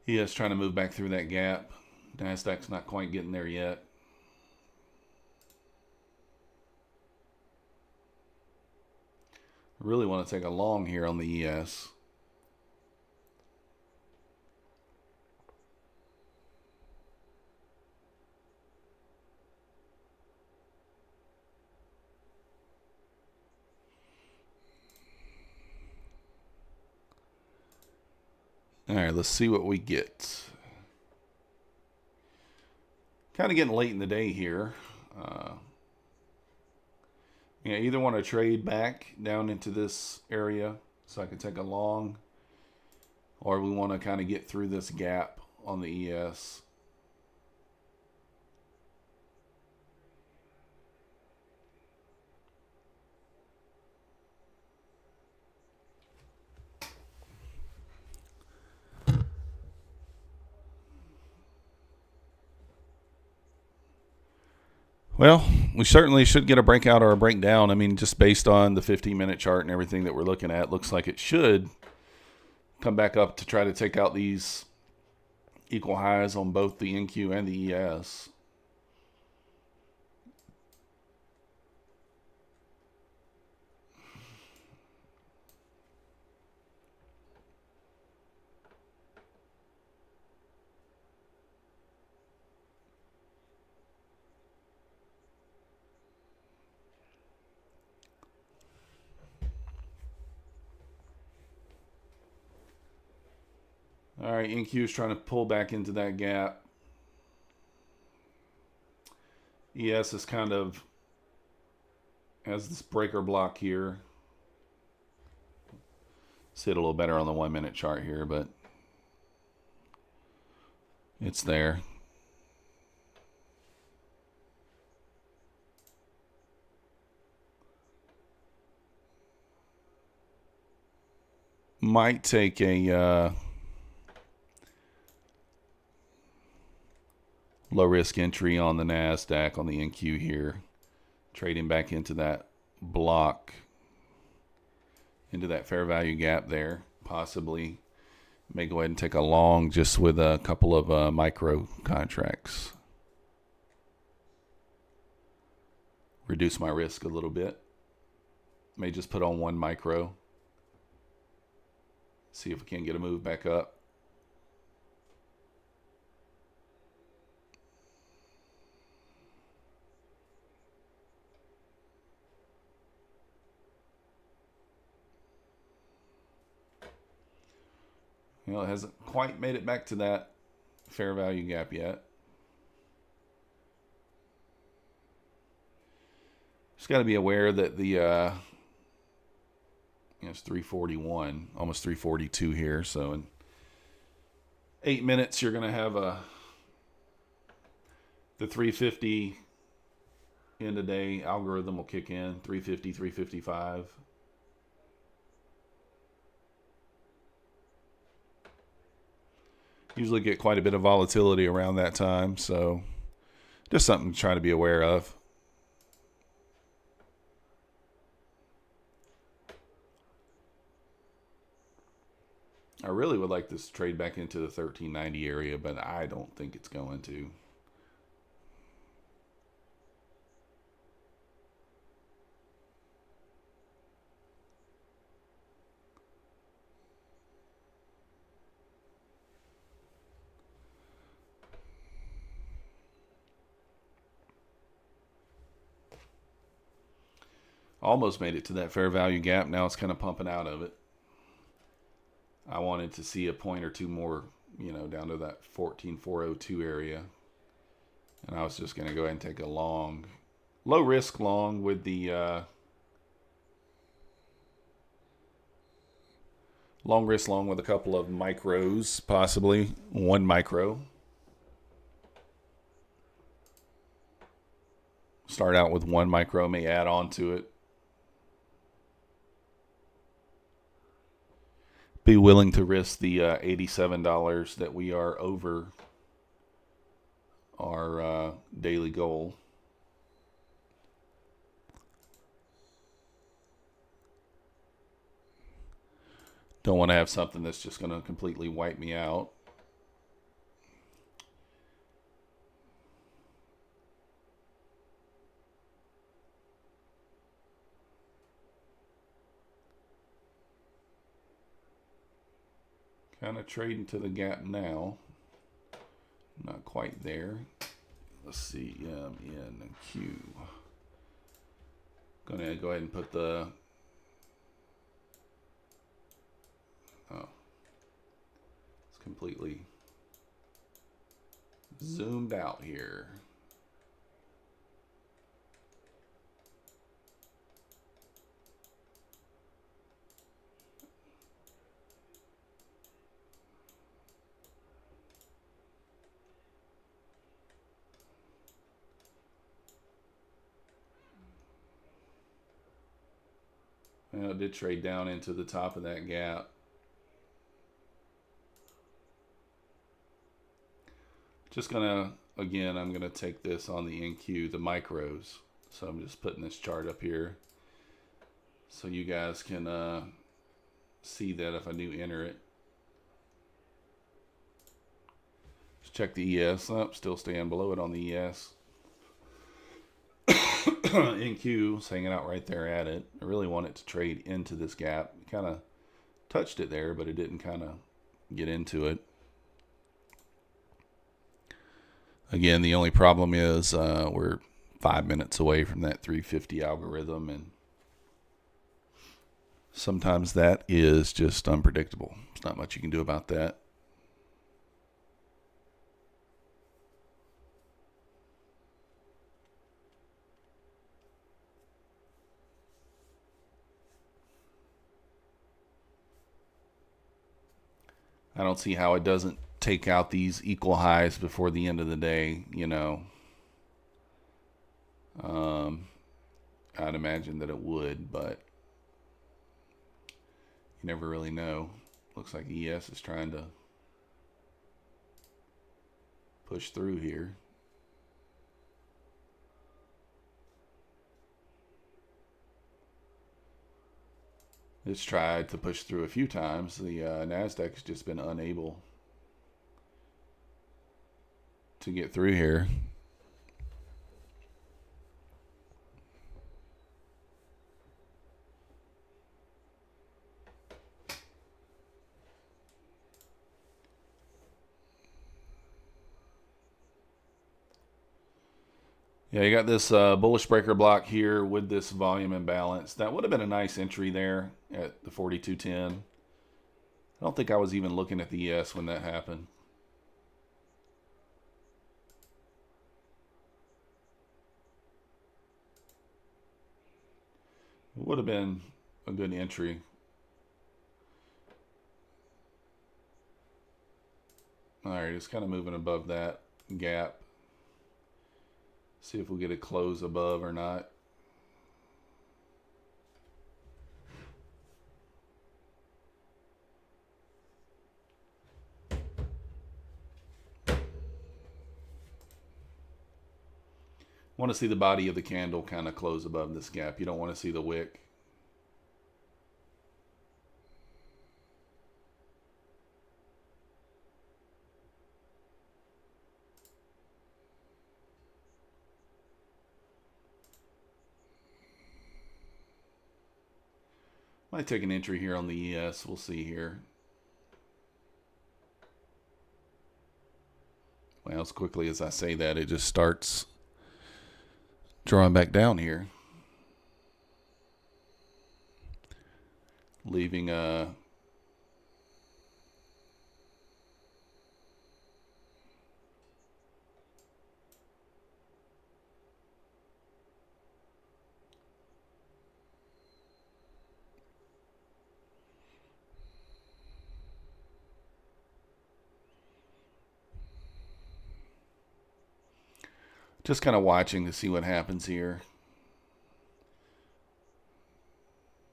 ES trying to move back through that gap. Nasdaq's not quite getting there yet. I really want to take a long here on the ES. All right, let's see what we get. Kind of getting late in the day here. Either want to trade back down into this area so I can take a long, or we want to kind of get through this gap on the ES. Well, we certainly should get a breakout or a breakdown. I mean, just based on the 15-minute chart and everything that we're looking at, looks like it should come back up to try to take out these equal highs on both the NQ and the ES. All right, NQ is trying to pull back into that gap. ES is kind of has this breaker block here. See it a little better on the 1-minute chart here, but it's there. Might take a low risk entry on the Nasdaq on the NQ here, trading back into that block, into that fair value gap there. Possibly may go ahead and take a long just with a couple of micro contracts. Reduce my risk a little bit. May just put on one micro. See if we can get a move back up. It hasn't quite made it back to that fair value gap yet. Just got to be aware that the it's 341, almost 342 here. So in 8 minutes, you're going to have the 350 end of day algorithm will kick in, 350, 355. Usually get quite a bit of volatility around that time, so just something to try to be aware of. I really would like this to trade back into the 1390 area, but I don't think it's going to. Almost made it to that fair value gap. Now it's kind of pumping out of it. I wanted to see a point or two more, you know, down to that 14,402 area. And I was just going to go ahead and take a long, low risk long with the long risk long with a couple of micros, possibly one micro. Start out with one micro, may add on to it. Be willing to risk the $87 that we are over our daily goal. Don't want to have something that's just going to completely wipe me out. Kind of trading to the gap now. Not quite there. Let's see, in Q. Gonna go ahead and put the it's completely zoomed out here. Well, it did trade down into the top of that gap. Just gonna, again, I'm gonna take this on the NQ, the micros. So I'm just putting this chart up here so you guys can see that if I do enter it. Just check the ES up, still staying below it on the ES. NQ is hanging out right there at it. I really want it to trade into this gap. Kind of touched it there, but it didn't kind of get into it. Again, the only problem is we're 5 minutes away from that 350 algorithm, and sometimes that is just unpredictable. There's not much you can do about that. I don't see how it doesn't take out these equal highs before the end of the day, you know. I'd imagine that it would, but you never really know. Looks like ES is trying to push through here. It's tried to push through a few times. The Nasdaq has just been unable to get through here. Yeah, you got this bullish breaker block here with this volume imbalance. That would have been a nice entry there at the 42.10. I don't think I was even looking at the ES when that happened. It would have been a good entry. All right, it's kind of moving above that gap. See if we get a close above or not. Want to see the body of the candle kind of close above this gap. You don't want to see the wick. Might take an entry here on the ES. We'll see here. Well, as quickly as I say that, it just starts drawing back down here. Leaving a just kind of watching to see what happens here.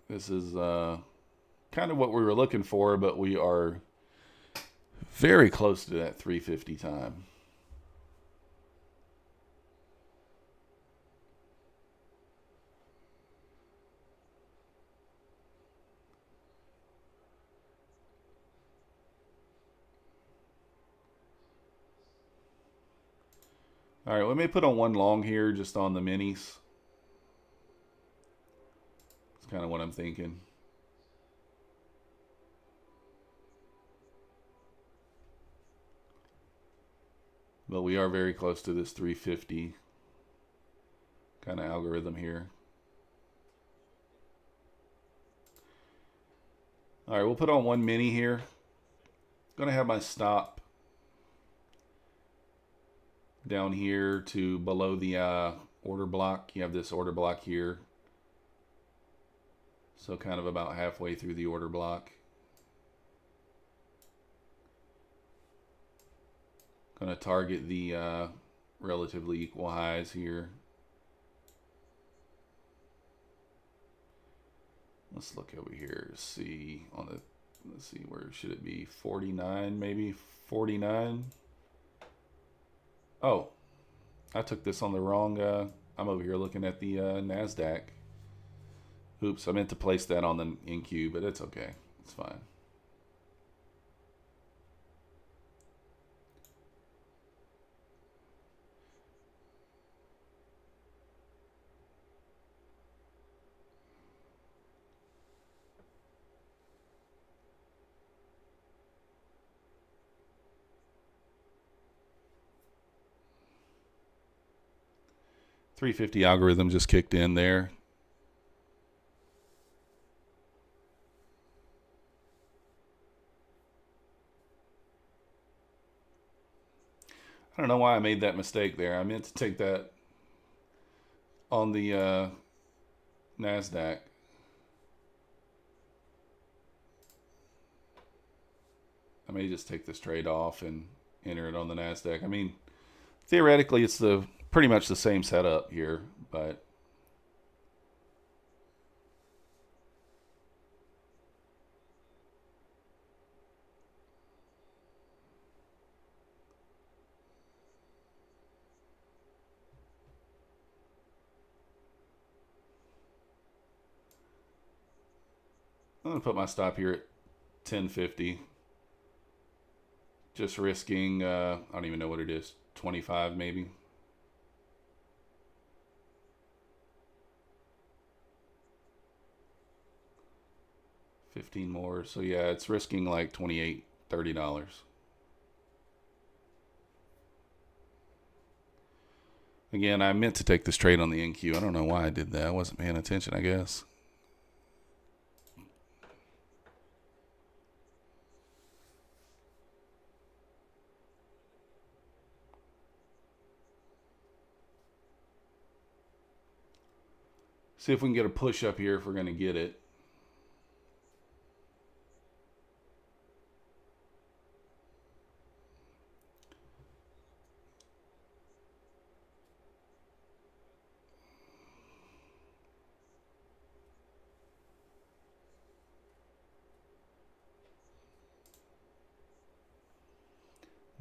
This is kind of what we were looking for, but we are very close to that 350 time. All right, let me put on one long here just on the minis. That's kind of what I'm thinking. But we are very close to this 350 kind of algorithm here. All right, we'll put on one mini here. Going to have my stop down here to below the order block. You have this order block here. So kind of about halfway through the order block. Going to target the relatively equal highs here. Let's look over here. See on the, let's see, where should it be? 49 maybe? 49. Oh, I took this on the wrong. I'm over here looking at the Nasdaq. Oops, I meant to place that on the NQ, but it's okay. It's fine. $350 algorithm just kicked in there. I don't know why I made that mistake there. I meant to take that on the Nasdaq. I may just take this trade off and enter it on the Nasdaq. I mean, theoretically, it's pretty much the same setup here, but I'm going to put my stop here at 1050. Just risking, I don't even know what it is, 25 maybe. $15 more. So yeah, it's risking like $28, $30. Again, I meant to take this trade on the NQ. I don't know why I did that. I wasn't paying attention, I guess. See if we can get a push up here if we're going to get it.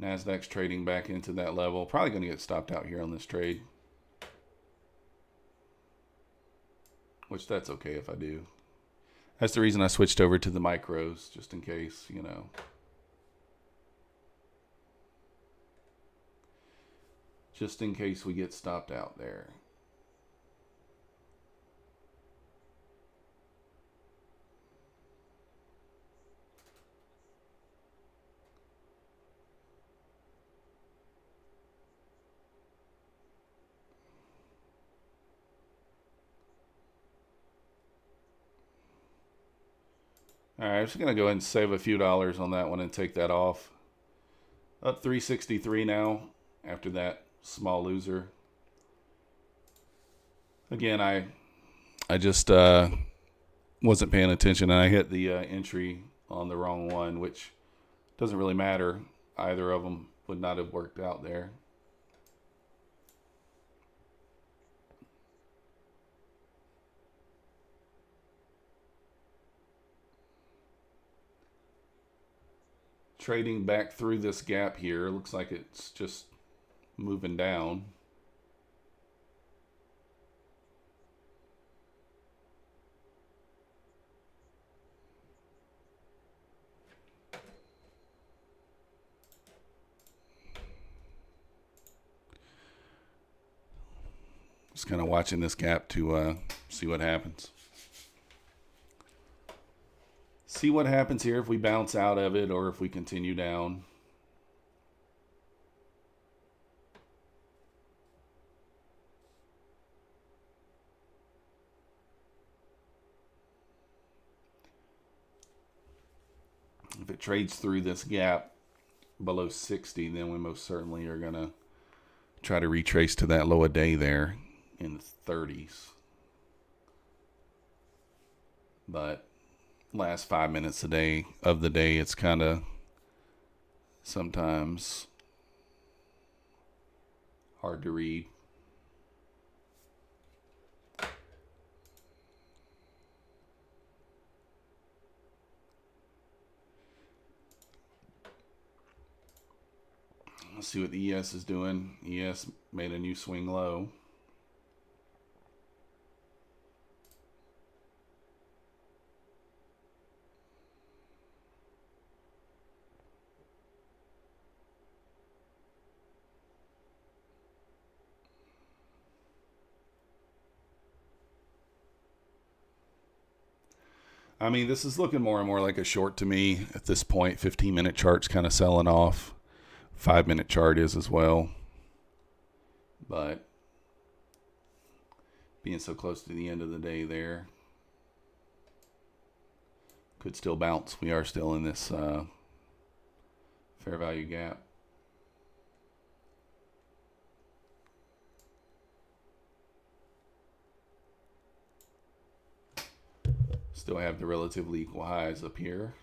Nasdaq's trading back into that level. Probably going to get stopped out here on this trade. Which that's okay if I do. That's the reason I switched over to the micros, just in case, you know. Just in case we get stopped out there. All right, I'm just going to go ahead and save a few dollars on that one and take that off. Up 363 now after that small loser. Again, I just wasn't paying attention, and I hit the entry on the wrong one, which doesn't really matter. Either of them would not have worked out there. Trading back through this gap here. Looks like it's just moving down. Just kind of watching this gap to see what happens. See what happens here if we bounce out of it or if we continue down. If it trades through this gap below 60, then we most certainly are going to try to retrace to that low a day there in the 30s. But last 5 minutes of the day, it's kind of sometimes hard to read. Let's see what the ES is doing. ES made a new swing low. I mean, this is looking more and more like a short to me at this point. 15-minute chart's kind of selling off. 5-minute chart is as well. But being so close to the end of the day there, could still bounce. We are still in this fair value gap. Still have the relatively equal highs up here.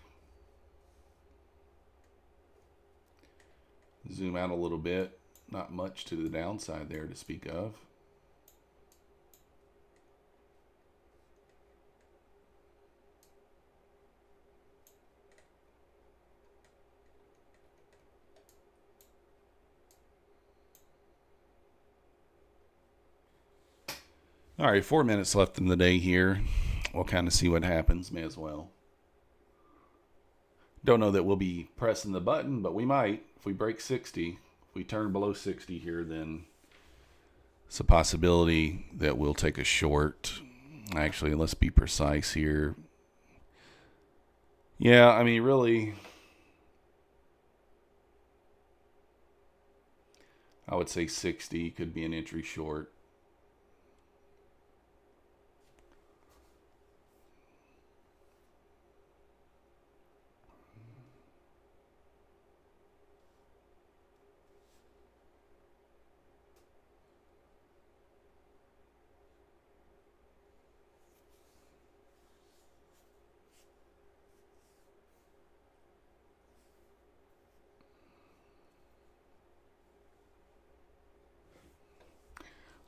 Zoom out a little bit. Not much to the downside there to speak of. All right, 4 minutes left in the day here. We'll kind of see what happens. May as well. Don't know that we'll be pressing the button, but we might. If we break 60, if we turn below 60 here, then it's a possibility that we'll take a short. Actually, let's be precise here. Yeah, I mean, really, I would say 60 could be an entry short.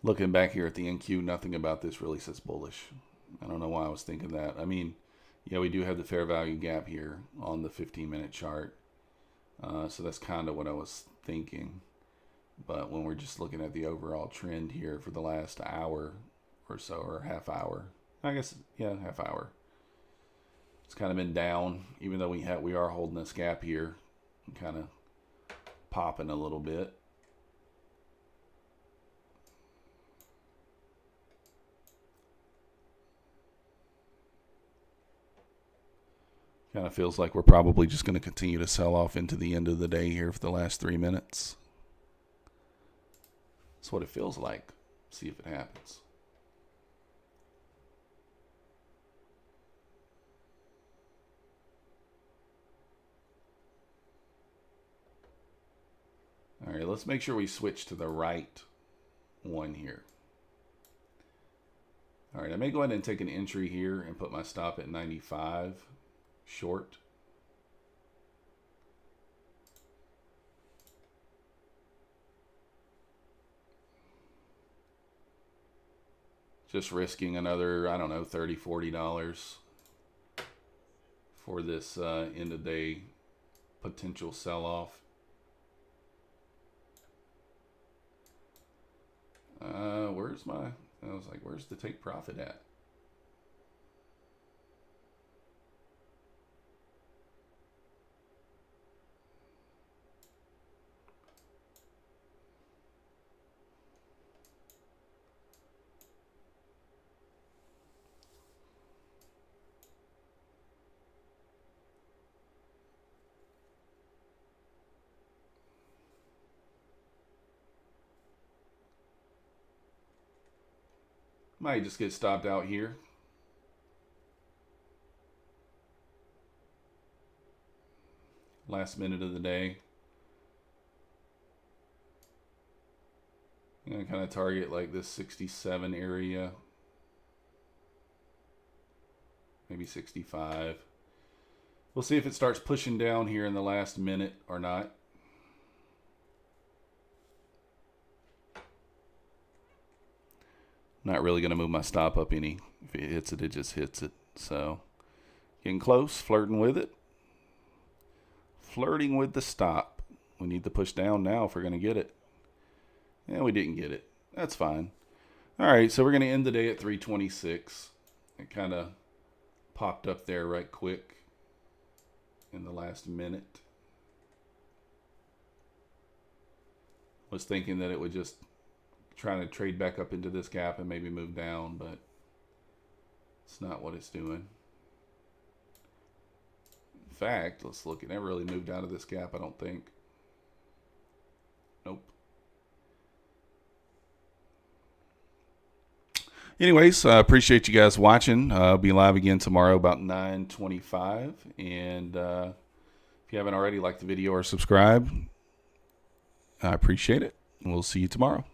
Looking back here at the NQ, nothing about this really says bullish. I don't know why I was thinking that. I mean, yeah, we do have the fair value gap here on the 15-minute chart. So that's kind of what I was thinking. But when we're just looking at the overall trend here for the last hour or so, or half hour, I guess, yeah, half hour, it's kind of been down, even though we are holding this gap here, kind of popping a little bit. Kind of feels like we're probably just going to continue to sell off into the end of the day here for the last 3 minutes. That's what it feels like. See if it happens. let's make sure we switch to the right one here. All right, I may go ahead and take an entry here and put my stop at 95 short. Just risking another, I don't know, $30, $40 for this end of day potential sell-off. I was like, where's the take profit at? Might just get stopped out here. Last minute of the day. I'm gonna kind of target like this 67 area. Maybe 65. We'll see if it starts pushing down here in the last minute or not. Not really going to move my stop up any. If it hits it, it just hits it. So, getting close, flirting with it. Flirting with the stop. We need to push down now if we're going to get it. Yeah, we didn't get it. That's fine. All right, so we're going to end the day at 326. It kind of popped up there right quick in the last minute. Was thinking that it would just trying to trade back up into this gap and maybe move down, but it's not what it's doing. In fact, let's look. It never really moved out of this gap, I don't think. Nope. Anyways, I appreciate you guys watching. I'll be live again tomorrow about 9:25. And if you haven't already, like the video or subscribe. I appreciate it. We'll see you tomorrow.